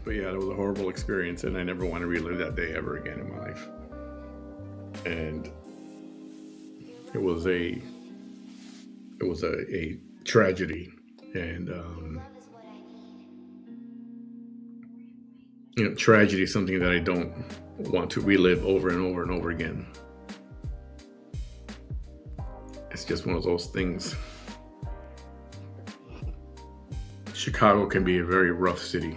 [SPEAKER 5] yeah, that was a horrible experience, and I never want to relive that day ever again in my life. And it was a tragedy, and tragedy is something that I don't want to relive over and over and over again. It's just one of those things. Chicago can be a very rough city.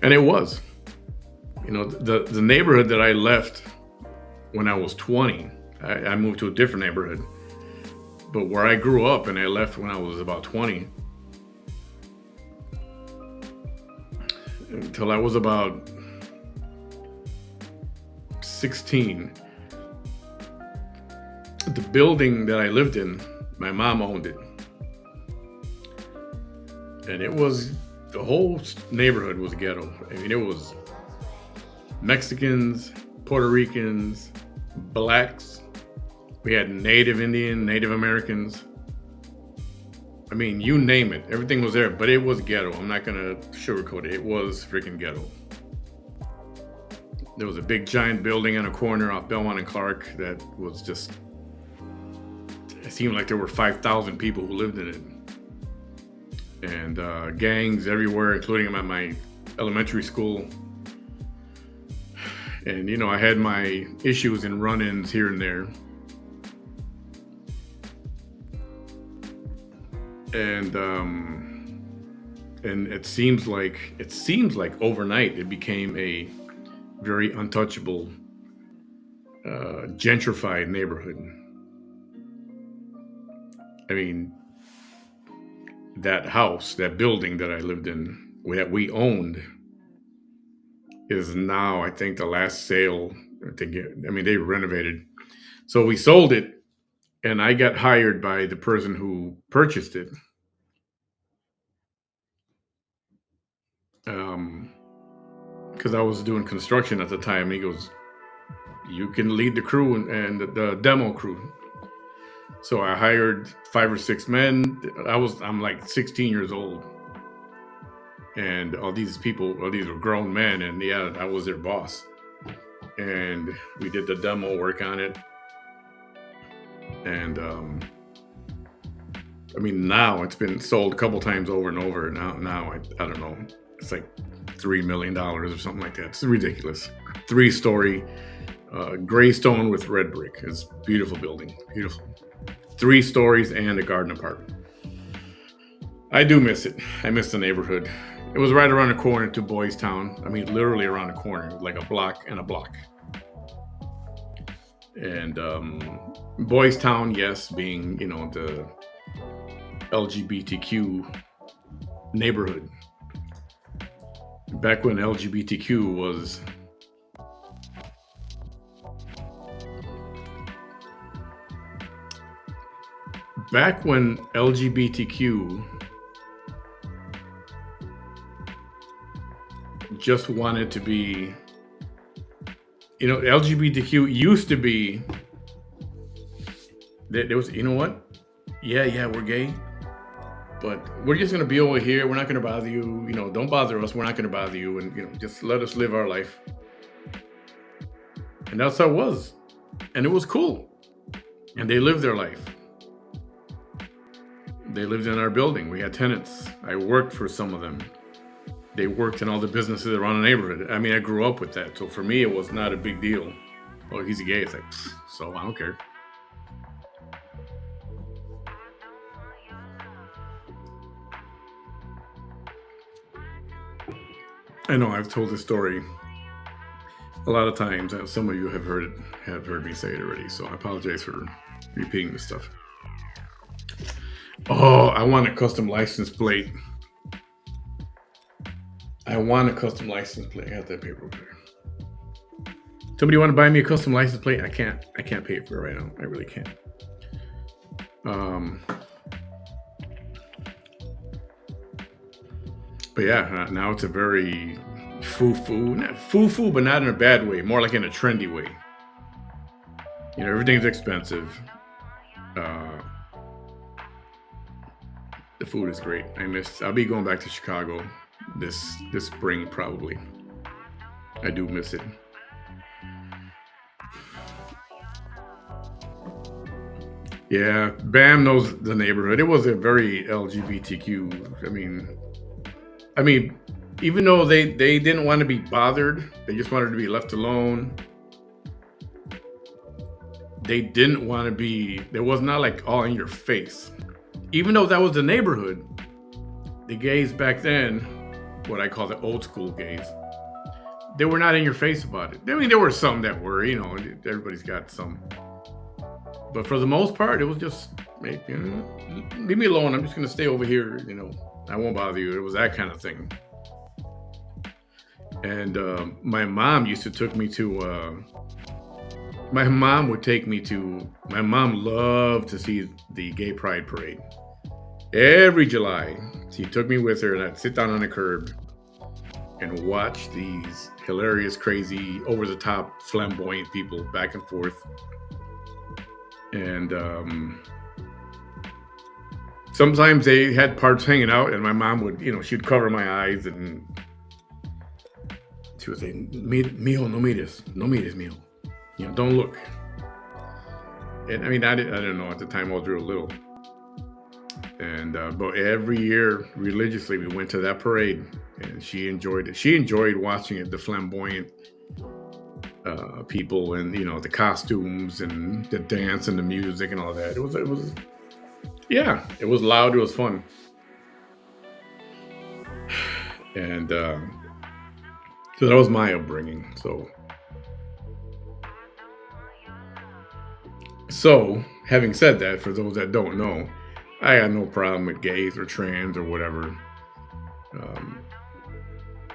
[SPEAKER 5] And it was. The neighborhood that I left when I was 20, I moved to a different neighborhood. But where I grew up and I left when I was about 20, until I was about 16, the building that I lived in, my mom owned it. And it was, the whole neighborhood was ghetto. I mean, it was Mexicans, Puerto Ricans, blacks. We had Native Indian, Native Americans. I mean, you name it. Everything was there, but it was ghetto. I'm not going to sugarcoat it. It was freaking ghetto. There was a big giant building on a corner off Belmont and Clark that was just, it seemed like there were 5,000 people who lived in it. And gangs everywhere, including at my elementary school. And, I had my issues and run-ins here and there. And it seems like overnight it became a very untouchable, gentrified neighborhood. I mean, that house, that building that I lived in, that we owned, is now, I think, the last sale. They renovated. So we sold it, and I got hired by the person who purchased it. Because I was doing construction at the time. He goes, "You can lead the crew and the demo crew." So I hired 5 or 6 men. I'm like 16 years old. And all these were grown men, and yeah, I was their boss. And we did the demo work on it. And now it's been sold a couple times over and over. Now I don't know. It's like $3 million or something like that. It's ridiculous. 3-story gray stone with red brick. It's a beautiful building. Beautiful. 3 stories and a garden apartment. I do miss it. I miss the neighborhood. It was right around the corner to Boys Town. I mean, literally around the corner, like a block and a block. And Boys Town, yes, being, the LGBTQ neighborhood. Back when LGBTQ was just wanted to be, LGBTQ used to be, there was, what? Yeah, we're gay, but we're just going to be over here. We're not going to bother you. Don't bother us. We're not going to bother you. And, just let us live our life. And that's how it was. And it was cool. And they lived their life. They lived in our building. We had tenants. I worked for some of them. They worked in all the businesses around the neighborhood. I mean, I grew up with that. So for me, it was not a big deal. Oh, he's gay. It's like, so I don't care. I know I've told this story a lot of times. Some of you have heard me say it already, so I apologize for repeating this stuff. Oh, I want a custom license plate. I got that paperwork there. Somebody want to buy me a custom license plate? I can't pay for it right now. I really can't. But yeah, now it's a very foo-foo, but not in a bad way, more like in a trendy way. You know, everything's expensive. The food is great. I'll be going back to Chicago this spring probably. I do miss it. Yeah, Bam knows the neighborhood. It was a very LGBTQ. I mean, even though they didn't want to be bothered, they just wanted to be left alone. They didn't want to be. It was not like all in your face. Even though that was the neighborhood, the gays back then, what I call the old school gays, they were not in your face about it. I mean, there were some that were. You know, everybody's got some. But for the most part, it was just, leave me alone. I'm just going to stay over here. You know, I won't bother you. It was that kind of thing. And my mom used to take me to, my mom loved to see the Gay Pride Parade. Every July, she took me with her and I'd sit down on the curb and watch these hilarious, crazy, over-the-top, flamboyant people back and forth. And sometimes they had parts hanging out and my mom would, she'd cover my eyes and she would say, "Mijo, no mires, mijo. Don't look." And I mean, I didn't know at the time. I was real little. And but every year, religiously, we went to that parade, and she enjoyed it. She enjoyed watching it, the flamboyant people, and the costumes and the dance and the music and all that. It was loud. It was fun. And so that was my upbringing. So, having said that, for those that don't know, I got no problem with gays or trans or whatever.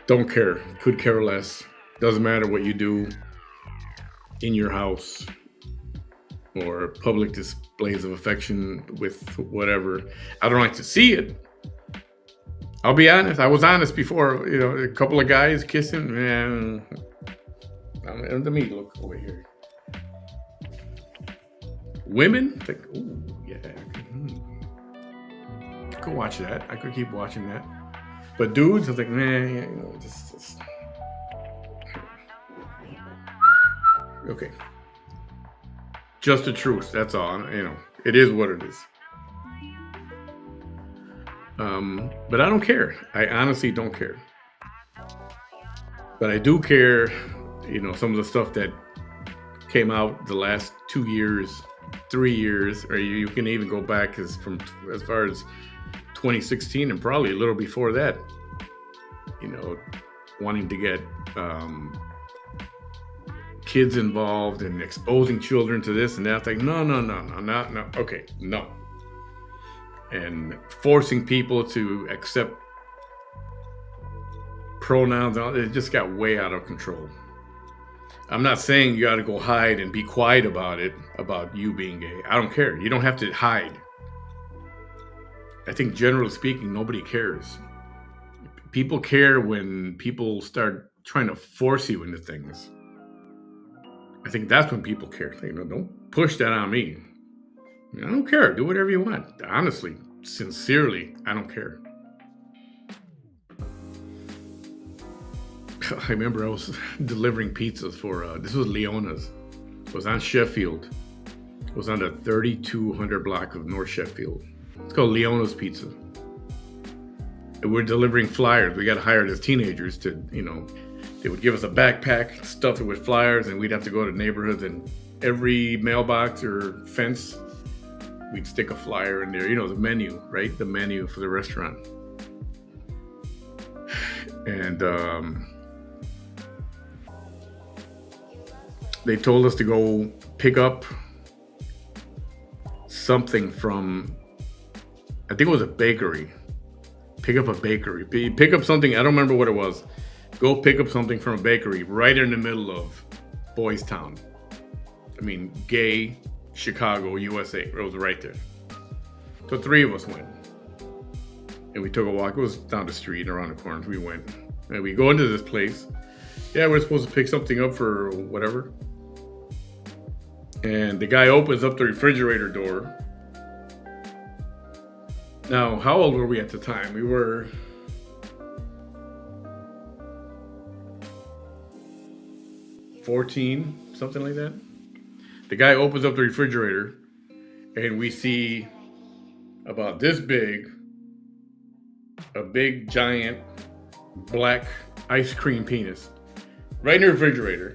[SPEAKER 5] Don't care. Could care less. Doesn't matter what you do in your house or public displays of affection with whatever. I don't like to see it. I'll be honest. I was honest before. A couple of guys kissing. Man, let me look over here. Women, like, ooh, yeah. Go watch that. I could keep watching that. But dudes, I was like, man, just. Okay. Just the truth. That's all. It is what it is. But I don't care. I honestly don't care. But I do care, some of the stuff that came out the last 2 years, 3 years, or you can even go back as far as 2016 and probably a little before that, wanting to get kids involved and exposing children to this and that. Like, no. Okay, no. And forcing people to accept pronouns, it just got way out of control. I'm not saying you got to go hide and be quiet about it, about you being gay. I don't care. You don't have to hide. I think generally speaking, nobody cares. People care when people start trying to force you into things. I think that's when people care. Don't push that on me. I don't care. Do whatever you want. Honestly, sincerely, I don't care. I remember I was delivering pizzas for, this was Leona's. It was on Sheffield. It was on the 3200 block of North Sheffield. It's called Leona's Pizza. And we're delivering flyers. We got hired as teenagers to, they would give us a backpack, stuff it with flyers, and we'd have to go to neighborhoods, and every mailbox or fence, we'd stick a flyer in there. The menu, right? The menu for the restaurant. And they told us to go pick up something from, I think it was a bakery. Pick up a bakery. Pick up something, I don't remember what it was. Go pick up something from a bakery right in the middle of Boys Town. I mean, gay, Chicago, USA. It was right there. So 3 of us went. And we took a walk. It was down the street, around the corner. We went. And we go into this place. Yeah, we're supposed to pick something up for whatever. And the guy opens up the refrigerator door. Now, how old were we at the time? We were 14, something like that. The guy opens up the refrigerator, and we see about this big, a big, giant, black ice cream penis right in the refrigerator.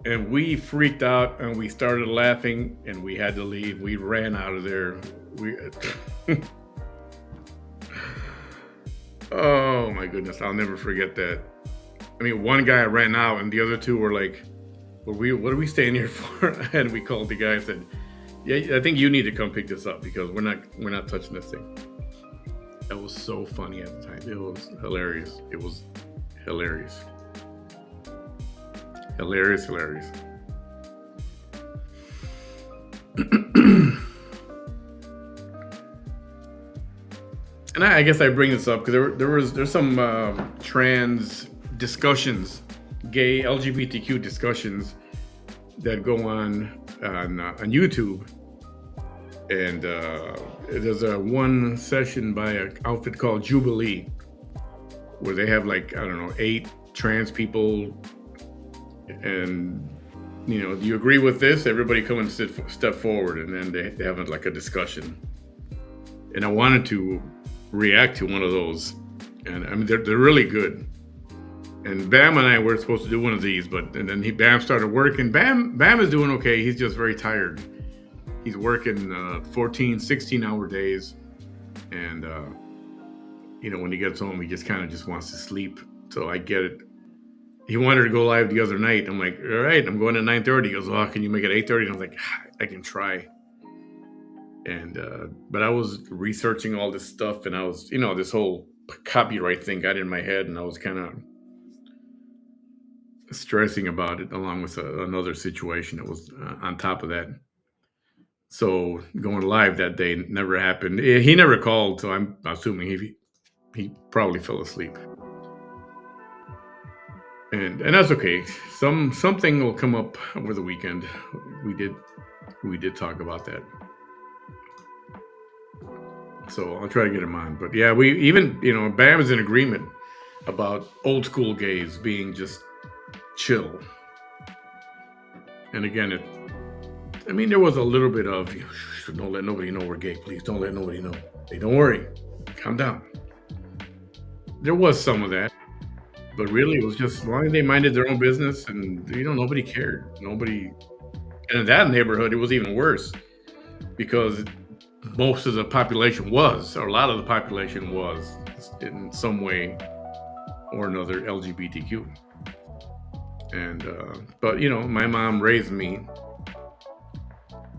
[SPEAKER 5] And we freaked out, and we started laughing, and we had to leave. We ran out of there. Oh my goodness, I'll never forget that. I mean, one guy ran out, and the other 2 were like, what are we staying here for? And we called the guy and said, yeah, I think you need to come pick this up because we're not touching this thing. That was so funny at the time. It was hilarious. It was hilarious. Hilarious. And I guess I bring this up because there's some trans discussions, gay LGBTQ discussions that go on YouTube. And there's one session by an outfit called Jubilee where they have 8 trans people. And, do you agree with this? Everybody come and step forward. And then they have a discussion. And I wanted to react to one of those. And I mean, they're really good. And Bam and I were supposed to do one of these, and then Bam started working. Bam is doing okay. He's just very tired. He's working 14, 16-hour days. And, when he gets home, he just kind of just wants to sleep. So I get it. He wanted to go live the other night. I'm like, all right, I'm going at 9:30. He goes, oh, can you make it 8:30? And I was like, I can try. And, but I was researching all this stuff, and I was, this whole copyright thing got in my head, and I was kind of stressing about it along with another situation that was on top of that. So going live that day never happened. He never called, so I'm assuming he probably fell asleep. And that's okay. Something will come up over the weekend. We did talk about that. So I'll try to get him on. But yeah, we even, Bam is in agreement about old school gays being just chill. And again, there was a little bit of, don't let nobody know we're gay, please. Don't let nobody know. Hey, don't worry. Calm down. There was some of that. But really, it was just as long as they minded their own business and, nobody cared. Nobody. And in that neighborhood, it was even worse because most of the population was, or a lot of the population was in some way or another LGBTQ. And, but, my mom raised me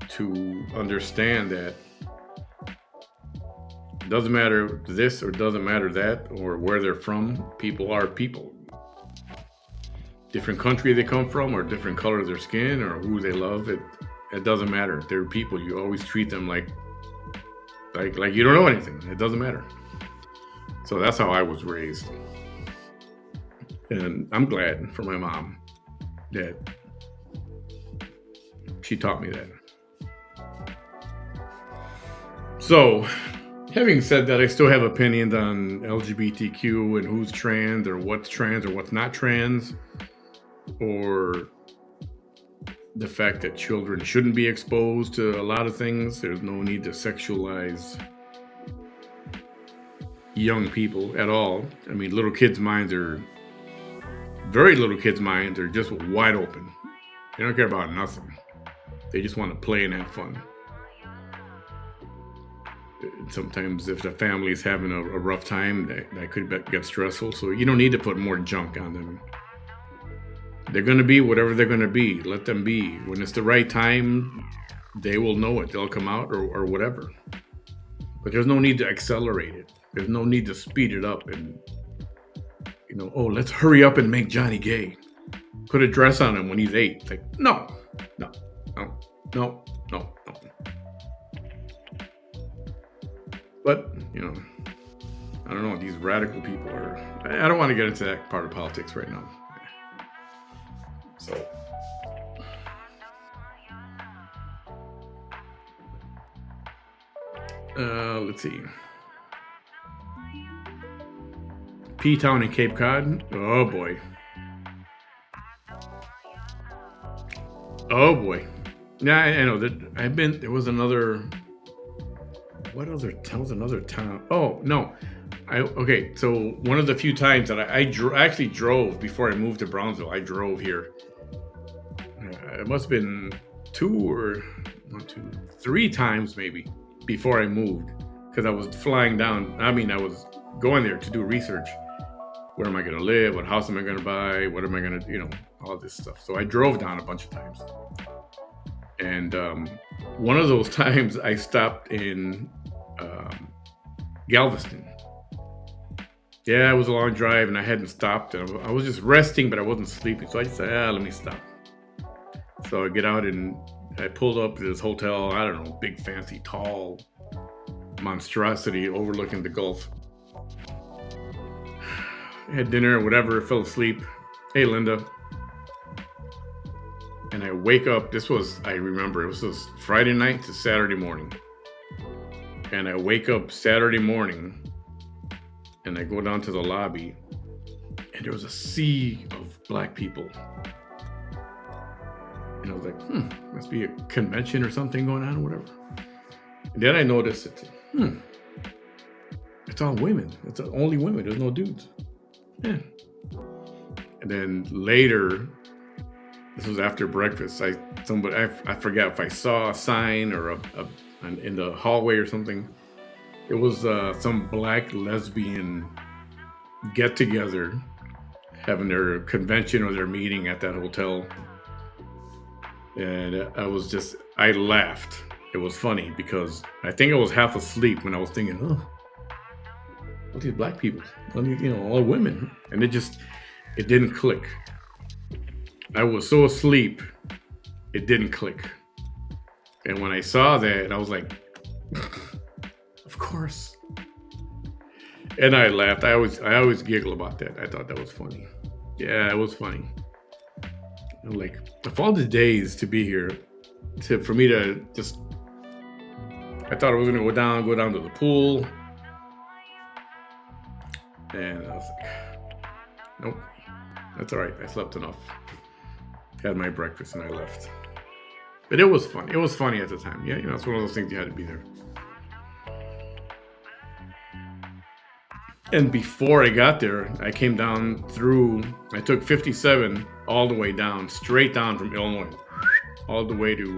[SPEAKER 5] to understand that it doesn't matter this or doesn't matter that or where they're from. People are people. Different country they come from or different color of their skin or who they love. It doesn't matter. They're people. You always treat them like you don't know anything. It doesn't matter. So that's how I was raised. And I'm glad for my mom that she taught me that. So, having said that, I still have opinions on LGBTQ and who's trans or what's not trans, or the fact that children shouldn't be exposed to a lot of things. There's no need to sexualize young people at all. I mean, very little kids' minds are just wide open. They don't care about nothing. They just want to play and have fun. sometimes if the family is having a rough time, that could get stressful. So you don't need to put more junk on them. They're going to be whatever they're going to be. Let them be. When it's the right time, they will know it. They'll come out or whatever. But there's no need to accelerate it. There's no need to speed it up and, oh, let's hurry up and make Johnny gay. Put a dress on him when he's 8. It's like, no. But, I don't know. These radical people are... I don't want to get into that part of politics right now. So... let's see. P-Town and Cape Cod. Oh boy. Yeah, I know that there was another. What other town? Was another town? Oh no. Okay. So one of the few times that I actually drove before I moved to Brownsville. I drove here. It must have been 3 times maybe before I moved, because I was flying down. I was going there to do research. Where am I going to live? What house am I going to buy? What am I going to, all this stuff. So I drove down a bunch of times. And one of those times I stopped in Galveston. Yeah, it was a long drive and I hadn't stopped. And I was just resting, but I wasn't sleeping. So I just said, let me stop. So I get out and I pulled up to this hotel. I don't know, big, fancy, tall monstrosity overlooking the Gulf. I had dinner or whatever, fell asleep. Hey, Linda. And I wake up. I remember, it was Friday night to Saturday morning. And I wake up Saturday morning and I go down to the lobby and there was a sea of black people. And I was like, must be a convention or something going on or whatever. And then I noticed it's all women. It's only women. There's no dudes. Yeah. And then later, this was after breakfast. I forgot if I saw a sign or in the hallway or something. It was some black lesbian get together, having their convention or their meeting at that hotel. And I laughed. It was funny because I think I was half asleep when I was thinking, all these black people, all women. And it didn't click. I was so asleep, it didn't click. And when I saw that, I was like, of course. And I laughed. I always giggle about that. I thought that was funny. Yeah, it was funny. I'm like, of all the days to be here, for me to just, I thought I was going to go down to the pool. And I was like, nope, that's all right. I slept enough. Had my breakfast and I left. But it was fun. It was funny at the time. Yeah, it's one of those things you had to be there. And before I got there, I came down I took 57 all the way down, straight down from Illinois, all the way through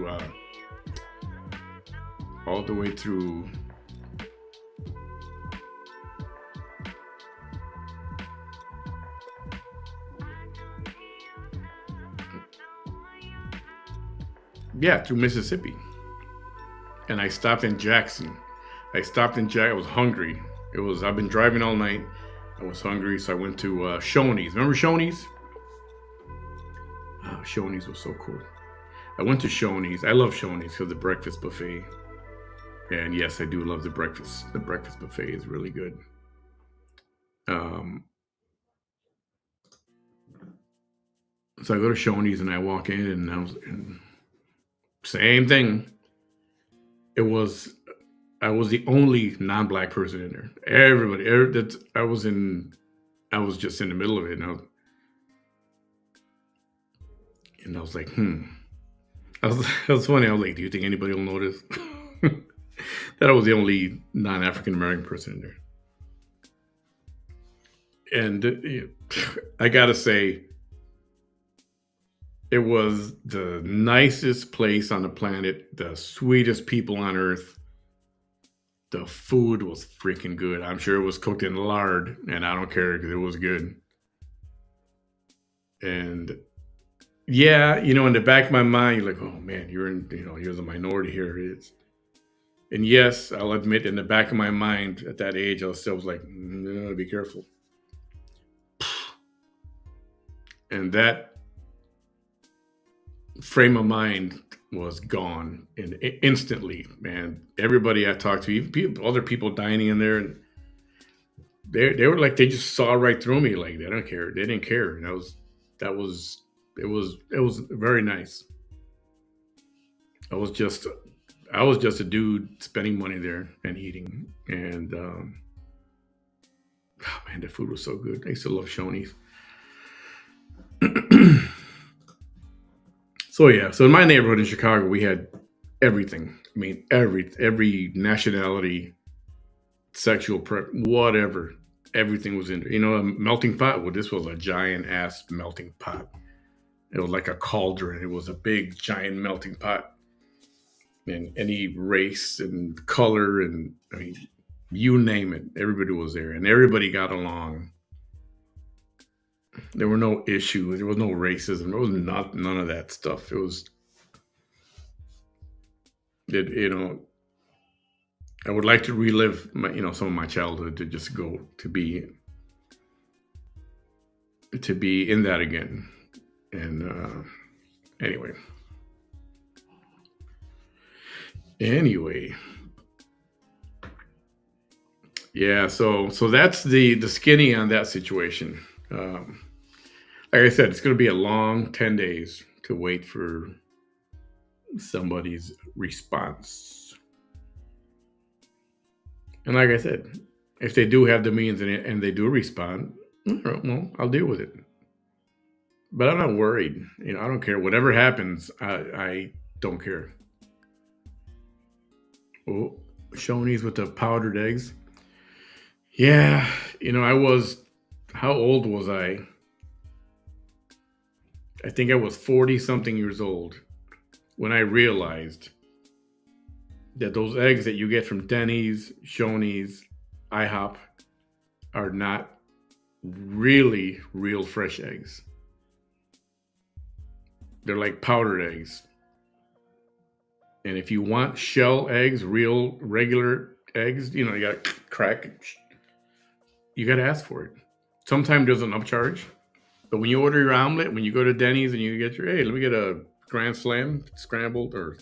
[SPEAKER 5] through Mississippi. And I stopped in Jackson. I was hungry. I've been driving all night. I was hungry, so I went to Shoney's. Remember Shoney's? Oh, Shoney's was so cool. I went to Shoney's. I love Shoney's because of the breakfast buffet. And yes, I do love the breakfast. The breakfast buffet is really good. So I go to Shoney's and I walk in and same thing. I was the only non-black person in there. Everybody, I was just in the middle of it, and I was like, That was funny. I was like, do you think anybody will notice that I was the only non-African American person in there? And I gotta say, it was the nicest place on the planet, the sweetest people on earth. The food was freaking good. I'm sure it was cooked in lard, and I don't care because it was good. And yeah, in the back of my mind, you're like, oh man, you're the minority here. It is. And yes, I'll admit, in the back of my mind at that age, I was still like, no, be careful. And that frame of mind was gone and instantly, man. Everybody I talked to, even other people dining in there, and they were like, they just saw right through me. Like, they don't care. They didn't care. And it was very nice. I was just a dude spending money there and eating. And oh man, the food was so good. I used to love Shoney's. So yeah, so in my neighborhood in Chicago, we had everything. I mean, every nationality, sexual prep, whatever. Everything was in there. A melting pot. Well, this was a giant ass melting pot. It was like a cauldron. It was a big giant melting pot. And any race and color, and I mean, you name it, everybody was there, and everybody got along. There were no issues. There was no racism. There was none of that stuff. It was, I would like to relive some of my childhood, to just go to be in that again. And anyway, yeah. So that's the skinny on that situation. Like I said, it's going to be a long 10 days to wait for somebody's response. And like I said, if they do have the means and they do respond, well, I'll deal with it. But I'm not worried. I don't care. Whatever happens, I don't care. Oh, Shoney's with the powdered eggs. Yeah, how old was I? I think I was 40 something years old when I realized that those eggs that you get from Denny's, Shoney's, IHOP are not really real fresh eggs. They're like powdered eggs. And if you want shell eggs, real regular eggs, you got to crack it. You got to ask for it. Sometimes there's an upcharge. But when you order your omelet, when you go to Denny's and you get hey, let me get a Grand Slam scrambled, or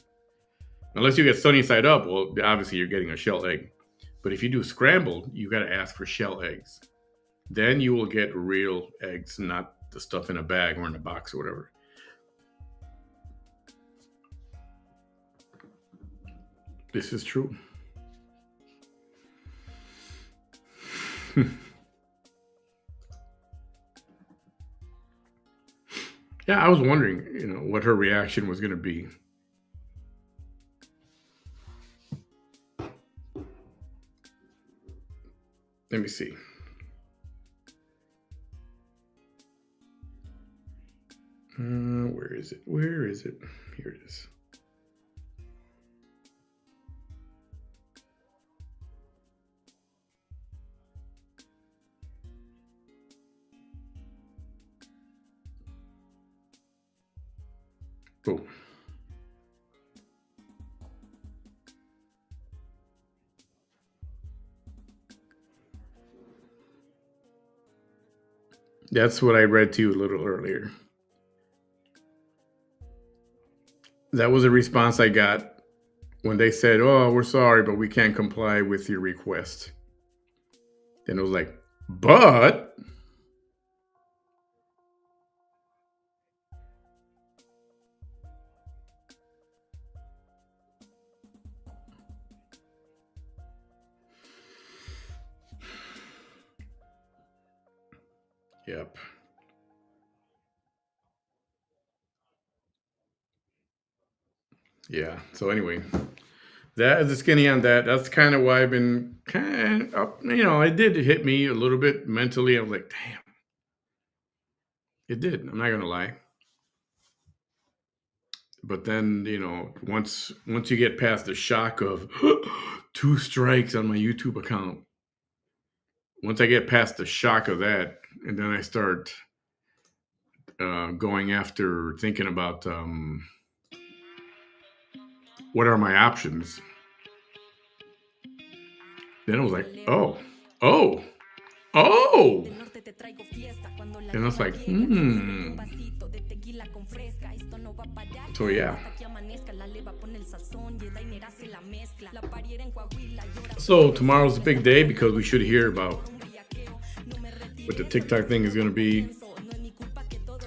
[SPEAKER 5] unless you get sunny side up, well, obviously you're getting a shell egg. But if you do scrambled, you got to ask for shell eggs. Then you will get real eggs, not the stuff in a bag or in a box or whatever. This is true. Yeah, I was wondering, what her reaction was going to be. Let me see. Where is it? Where is it? Here it is. Oh. That's what I read to you a little earlier. That was a response I got when they said, "Oh, we're sorry, but we can't comply with your request." Then it was like, "But..." Yep. Yeah. So anyway, that is the skinny on that. That's kind of why I've been kind of, it did hit me a little bit mentally. I was like, damn, it did. I'm not gonna lie. But then, once you get past the shock of, 2 strikes on my YouTube account. Once I get past the shock of that, and then I start going after thinking about what are my options. Then I was like, oh. And I was like, So yeah. So tomorrow's a big day because we should hear about what the TikTok thing is going to be.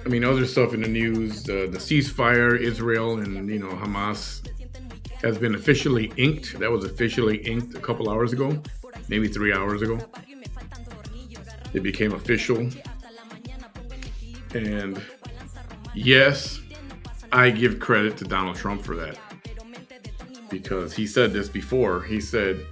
[SPEAKER 5] I mean, other stuff in the news, the ceasefire, Israel and, Hamas has been officially inked. That was officially inked a couple hours ago, maybe 3 hours ago. It became official. And yes, I give credit to Donald Trump for that. Because he said this before. He said,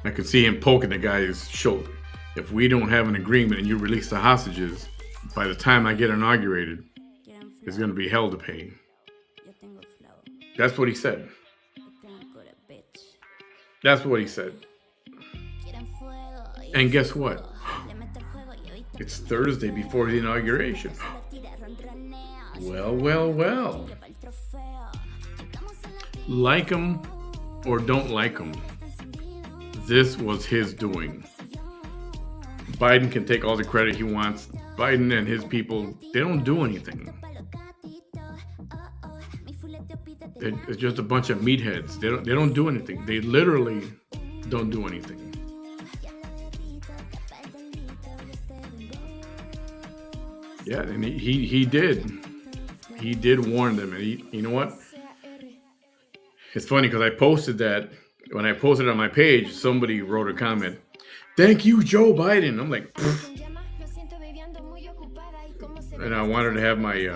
[SPEAKER 5] I could see him poking the guy's shoulder. If we don't have an agreement and you release the hostages, by the time I get inaugurated, there's going to be hell to pay. That's what he said. That's what he said. And guess what? It's Thursday before the inauguration. Well. Like him or don't like him, this was his doing. Biden can take all the credit he wants. Biden and his people, they don't do anything. It's just a bunch of meatheads. They don't do anything. They literally don't do anything. Yeah, and he did warn them. And you know what? It's funny because I posted that. When I posted it on my page, somebody wrote a comment. Thank you, Joe Biden. I'm like, pfft. And I wanted to have my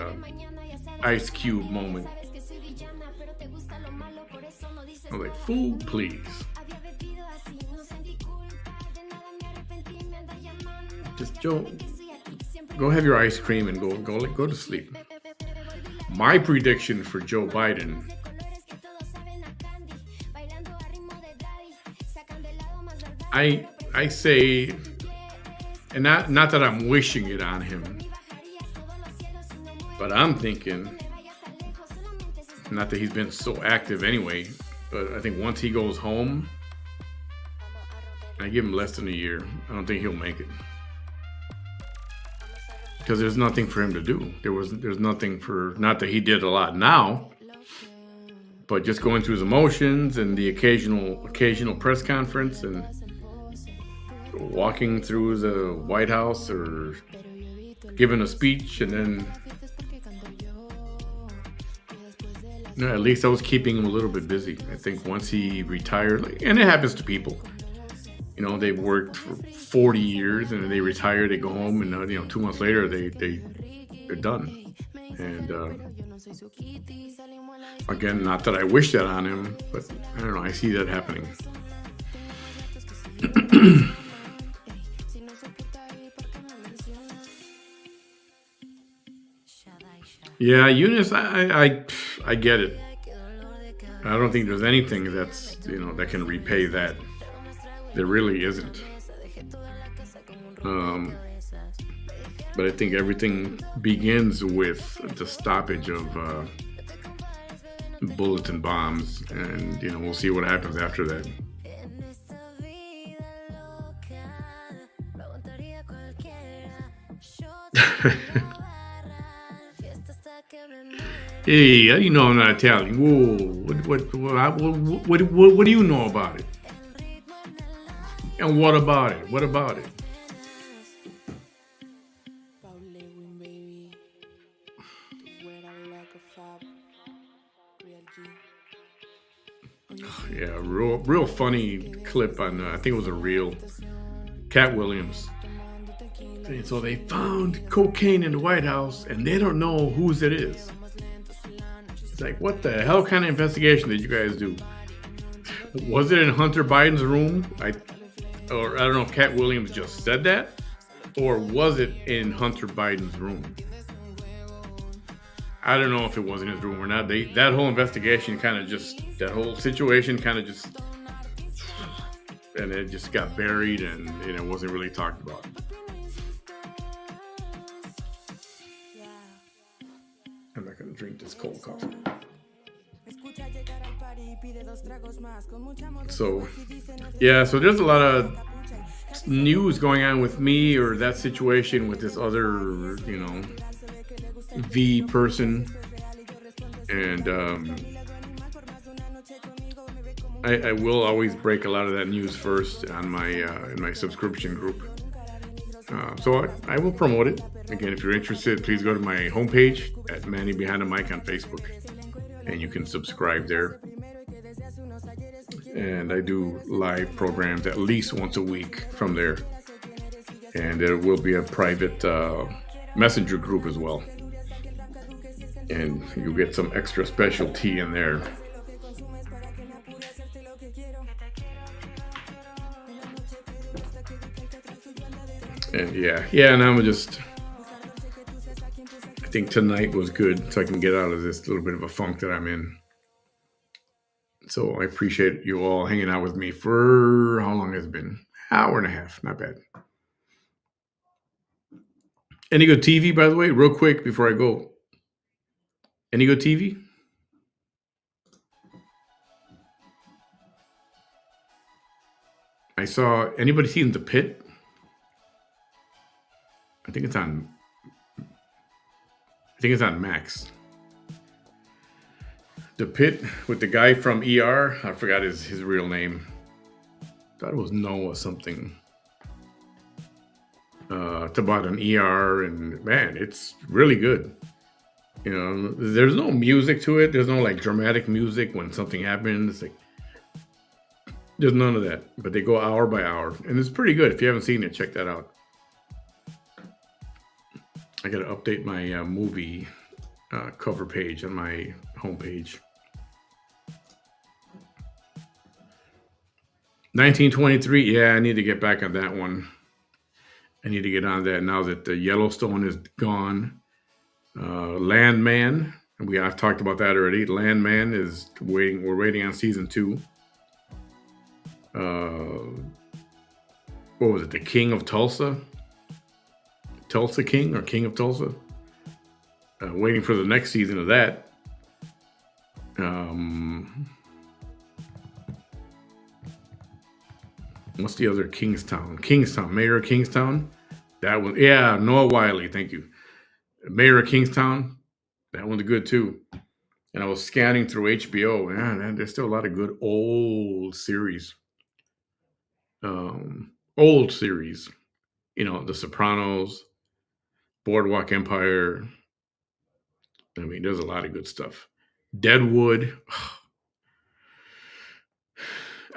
[SPEAKER 5] Ice Cube moment. I was like, fool, please. Just Joe, go have your ice cream and go to sleep. My prediction for Joe Biden. I say, and not that I'm wishing it on him, but I'm thinking, not that he's been so active anyway, but I think once he goes home, I give him less than a year. I don't think he'll make it. Because there's nothing for him to do. There's nothing for, not that he did a lot now, but just going through his emotions and the occasional press conference and walking through the White House or giving a speech, and then at least I was keeping him a little bit busy. I think once he retired, and it happens to people, they've worked for 40 years and they retire, they go home, and 2 months later they're done. And again, not that I wish that on him, but I don't know, I see that happening. Yeah, Eunice, I get it. I don't think there's anything that's, that can repay that. There really isn't. But I think everything begins with the stoppage of bullets and bombs, and we'll see what happens after that. Hey, I'm not Italian. Whoa, what do you know about it? And what about it? What about it? Yeah, real funny clip on, I think it was a reel. Cat Williams. So they found cocaine in the White House and they don't know whose it is. It's like, what the hell kind of investigation did you guys do? Was it in Hunter Biden's room? I don't know if Cat Williams just said that, or was it in Hunter Biden's room? I don't know if it was in his room or not. That whole investigation kind of just that whole situation kind of just and it just got buried and it wasn't really talked about. I'm not gonna drink this cold coffee. So yeah, so there's a lot of news going on with me or that situation with this other, V person, and I will always break a lot of that news first on my in my subscription group. So I will promote it. Again, if you're interested, please go to my homepage at Manny Behind the Mic on Facebook, and you can subscribe there. And I do live programs at least once a week from there. And there will be a private messenger group as well. And you'll get some extra special tea in there. And and I think tonight was good so I can get out of this little bit of a funk that I'm in. So I appreciate you all hanging out with me for how long has it been? Hour and a half, not bad. Any good TV, by the way, real quick before I go? Any good TV? I saw, anybody seen The Pit? I think it's on Max. The Pit with the guy from ER. I forgot his real name. Thought it was Noah something. It's about an ER, and man, it's really good. There's no music to it. There's no like dramatic music when something happens. Like, there's none of that. But they go hour by hour, and it's pretty good. If you haven't seen it, check that out. I got to update my movie cover page on my homepage. 1923. Yeah, I need to get back on that one. I need to get on that now that the Yellowstone is gone. Landman. I've talked about that already. Landman is waiting. We're waiting on season 2. What was it? The King of Tulsa? Tulsa King or King of Tulsa? Waiting for the next season of that. What's the other? Kingstown, Mayor of Kingstown. That one, yeah, Noah Wiley. Thank you. Mayor of Kingstown. That one's good too. And I was scanning through HBO. Man, there's still a lot of good old series. The Sopranos, Boardwalk Empire. I mean, there's a lot of good stuff. Deadwood.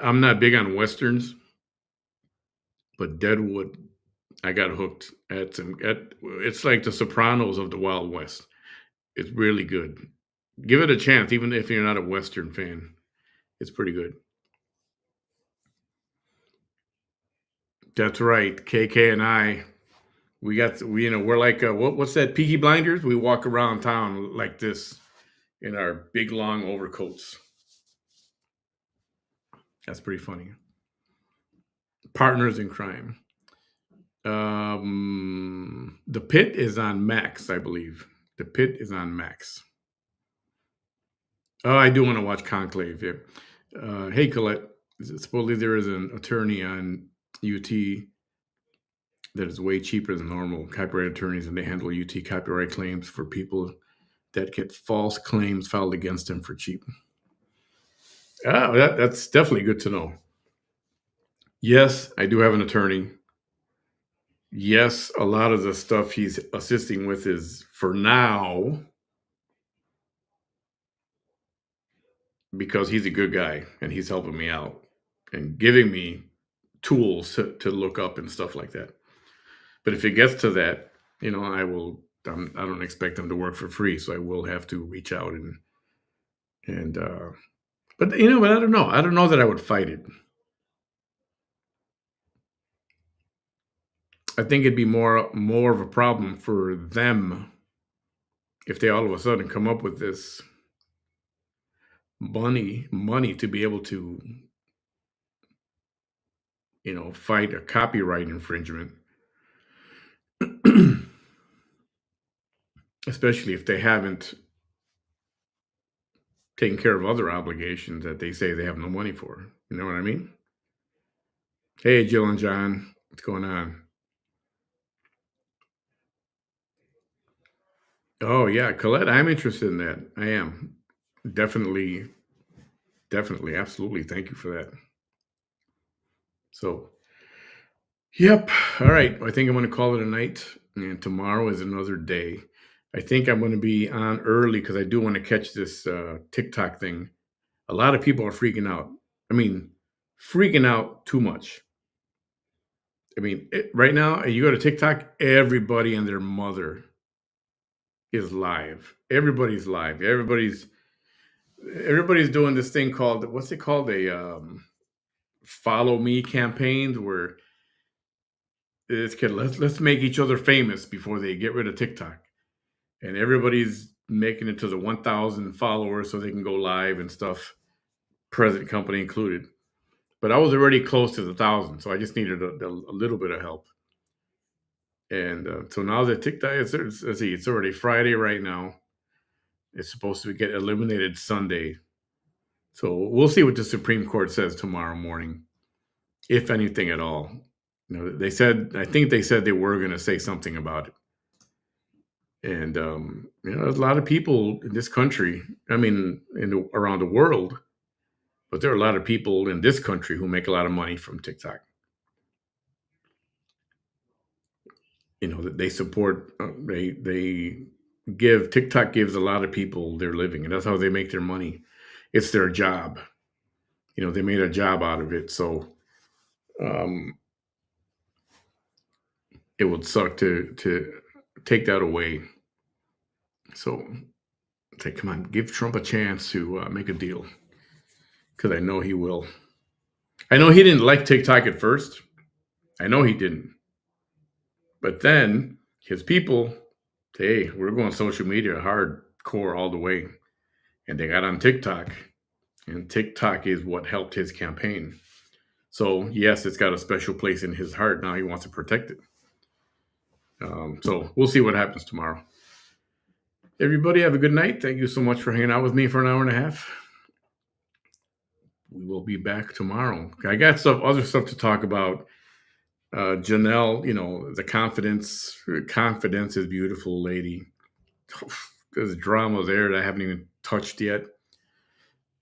[SPEAKER 5] I'm not big on Westerns, but Deadwood, I got hooked at some. It's like the Sopranos of the Wild West. It's really good. Give it a chance, even if you're not a Western fan. It's pretty good. That's right. KK and I, we're like, what's that? Peaky Blinders? We walk around town like this in our big, long overcoats. That's pretty funny. Partners in Crime. The Pit is on Max, I believe. The Pit is on Max. Oh, I do want to watch Conclave. Yeah. Hey, Colette. Supposedly there is an attorney on UT that is way cheaper than normal copyright attorneys, and they handle UT copyright claims for people that get false claims filed against them for cheap. That's definitely good to know. Yes, I do have an attorney. Yes, a lot of the stuff he's assisting with is for now because he's a good guy and he's helping me out and giving me tools to look up and stuff like that. But if it gets to that, I don't expect them to work for free, so I will have to reach out but I don't know. I don't know that I would fight it. I think it'd be more of a problem for them if they all of a sudden come up with this money to be able to, fight a copyright infringement, especially if they haven't taken care of other obligations that they say they have no money for. You know what I mean? Hey, Jill and John, what's going on? Oh yeah, Colette, I'm interested in that. I am definitely, definitely, absolutely. Thank you for that. So, yep. All right. I think I'm going to call it a night, and tomorrow is another day. I think I'm going to be on early because I do want to catch this TikTok thing. A lot of people are freaking out. I mean, freaking out too much. I mean, right now, you go to TikTok, everybody and their mother is live. Everybody's live. Everybody's doing this thing called, what's it called? A follow me campaigns where it's kid, let's make each other famous before they get rid of TikTok. And everybody's making it to the 1,000 followers so they can go live and stuff, present company included. But I was already close to the 1,000, so I just needed a little bit of help. And so now that TikTok, let's see, it's already Friday right now. It's supposed to get eliminated Sunday. So we'll see what the Supreme Court says tomorrow morning, if anything at all. I think they said they were going to say something about it. And there's a lot of people in this country. I mean, around the world, but there are a lot of people in this country who make a lot of money from TikTok. That they support. They give TikTok gives a lot of people their living, and that's how they make their money. It's their job. They made a job out of it. So it would suck to take that away. So say, come on, give Trump a chance to make a deal, because I know he will. I know he didn't like TikTok at first. I know he didn't. But then his people, hey, we're going social media hardcore all the way. And they got on TikTok. And TikTok is what helped his campaign. So, yes, it's got a special place in his heart. Now he wants to protect it. So we'll see what happens tomorrow. Everybody have a good night. Thank you so much for hanging out with me for an hour and a half. We will be back tomorrow. I got other stuff to talk about. Janelle, the confidence. Confidence is beautiful, lady. There's drama there that I haven't even touched yet.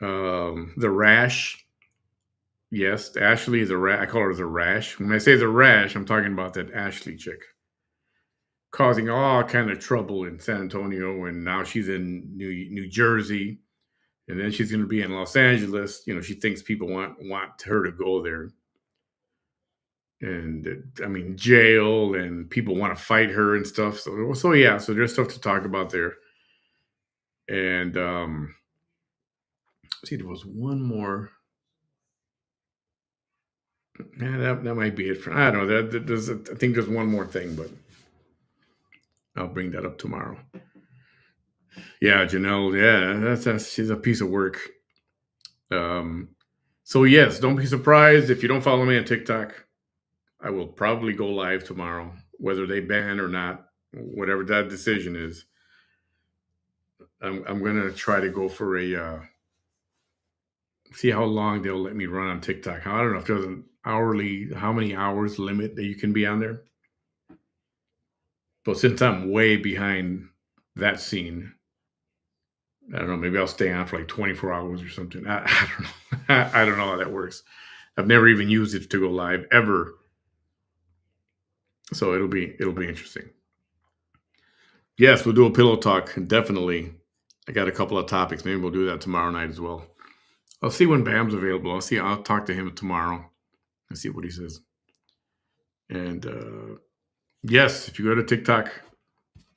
[SPEAKER 5] The rash. Yes, Ashley is a rash. I call her the rash. When I say the rash, I'm talking about that Ashley chick causing all kind of trouble in San Antonio, and now she's in New Jersey, and then she's going to be in Los Angeles. She thinks people want her to go there. And I mean, jail, and people want to fight her and stuff. So yeah, so there's stuff to talk about there. And see, there was one more. Yeah, that might be it for. I don't know. I think there's one more thing, but I'll bring that up tomorrow. Yeah, Janelle. Yeah, she's a piece of work. So yes, don't be surprised if you don't follow me on TikTok. I will probably go live tomorrow, whether they ban or not, whatever that decision is. I'm gonna try to go for see how long they'll let me run on TikTok. I don't know if there's an hourly, how many hours limit that you can be on there. But since I'm way behind that scene, I don't know, maybe I'll stay on for like 24 hours or something. I don't know. I don't know how that works. I've never even used it to go live ever. So it'll be interesting. Yes, we'll do a pillow talk. Definitely. I got a couple of topics. Maybe we'll do that tomorrow night as well. I'll see when Bam's available. I'll talk to him tomorrow and see what he says. And yes, if you go to TikTok,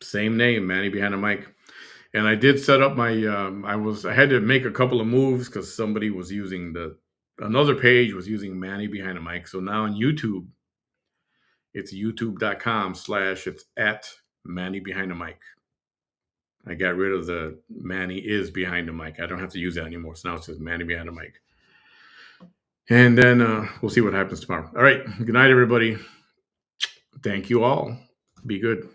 [SPEAKER 5] same name, Manny Behind the Mic. And I did set up my, I had to make a couple of moves because somebody was using another page was using Manny Behind the Mic. So now on YouTube, it's youtube.com/it's at Manny Behind the Mic. I got rid of the Manny is behind the mic. I don't have to use that anymore. So now it says Manny behind the mic. And then we'll see what happens tomorrow. All right. Good night, everybody. Thank you all. Be good.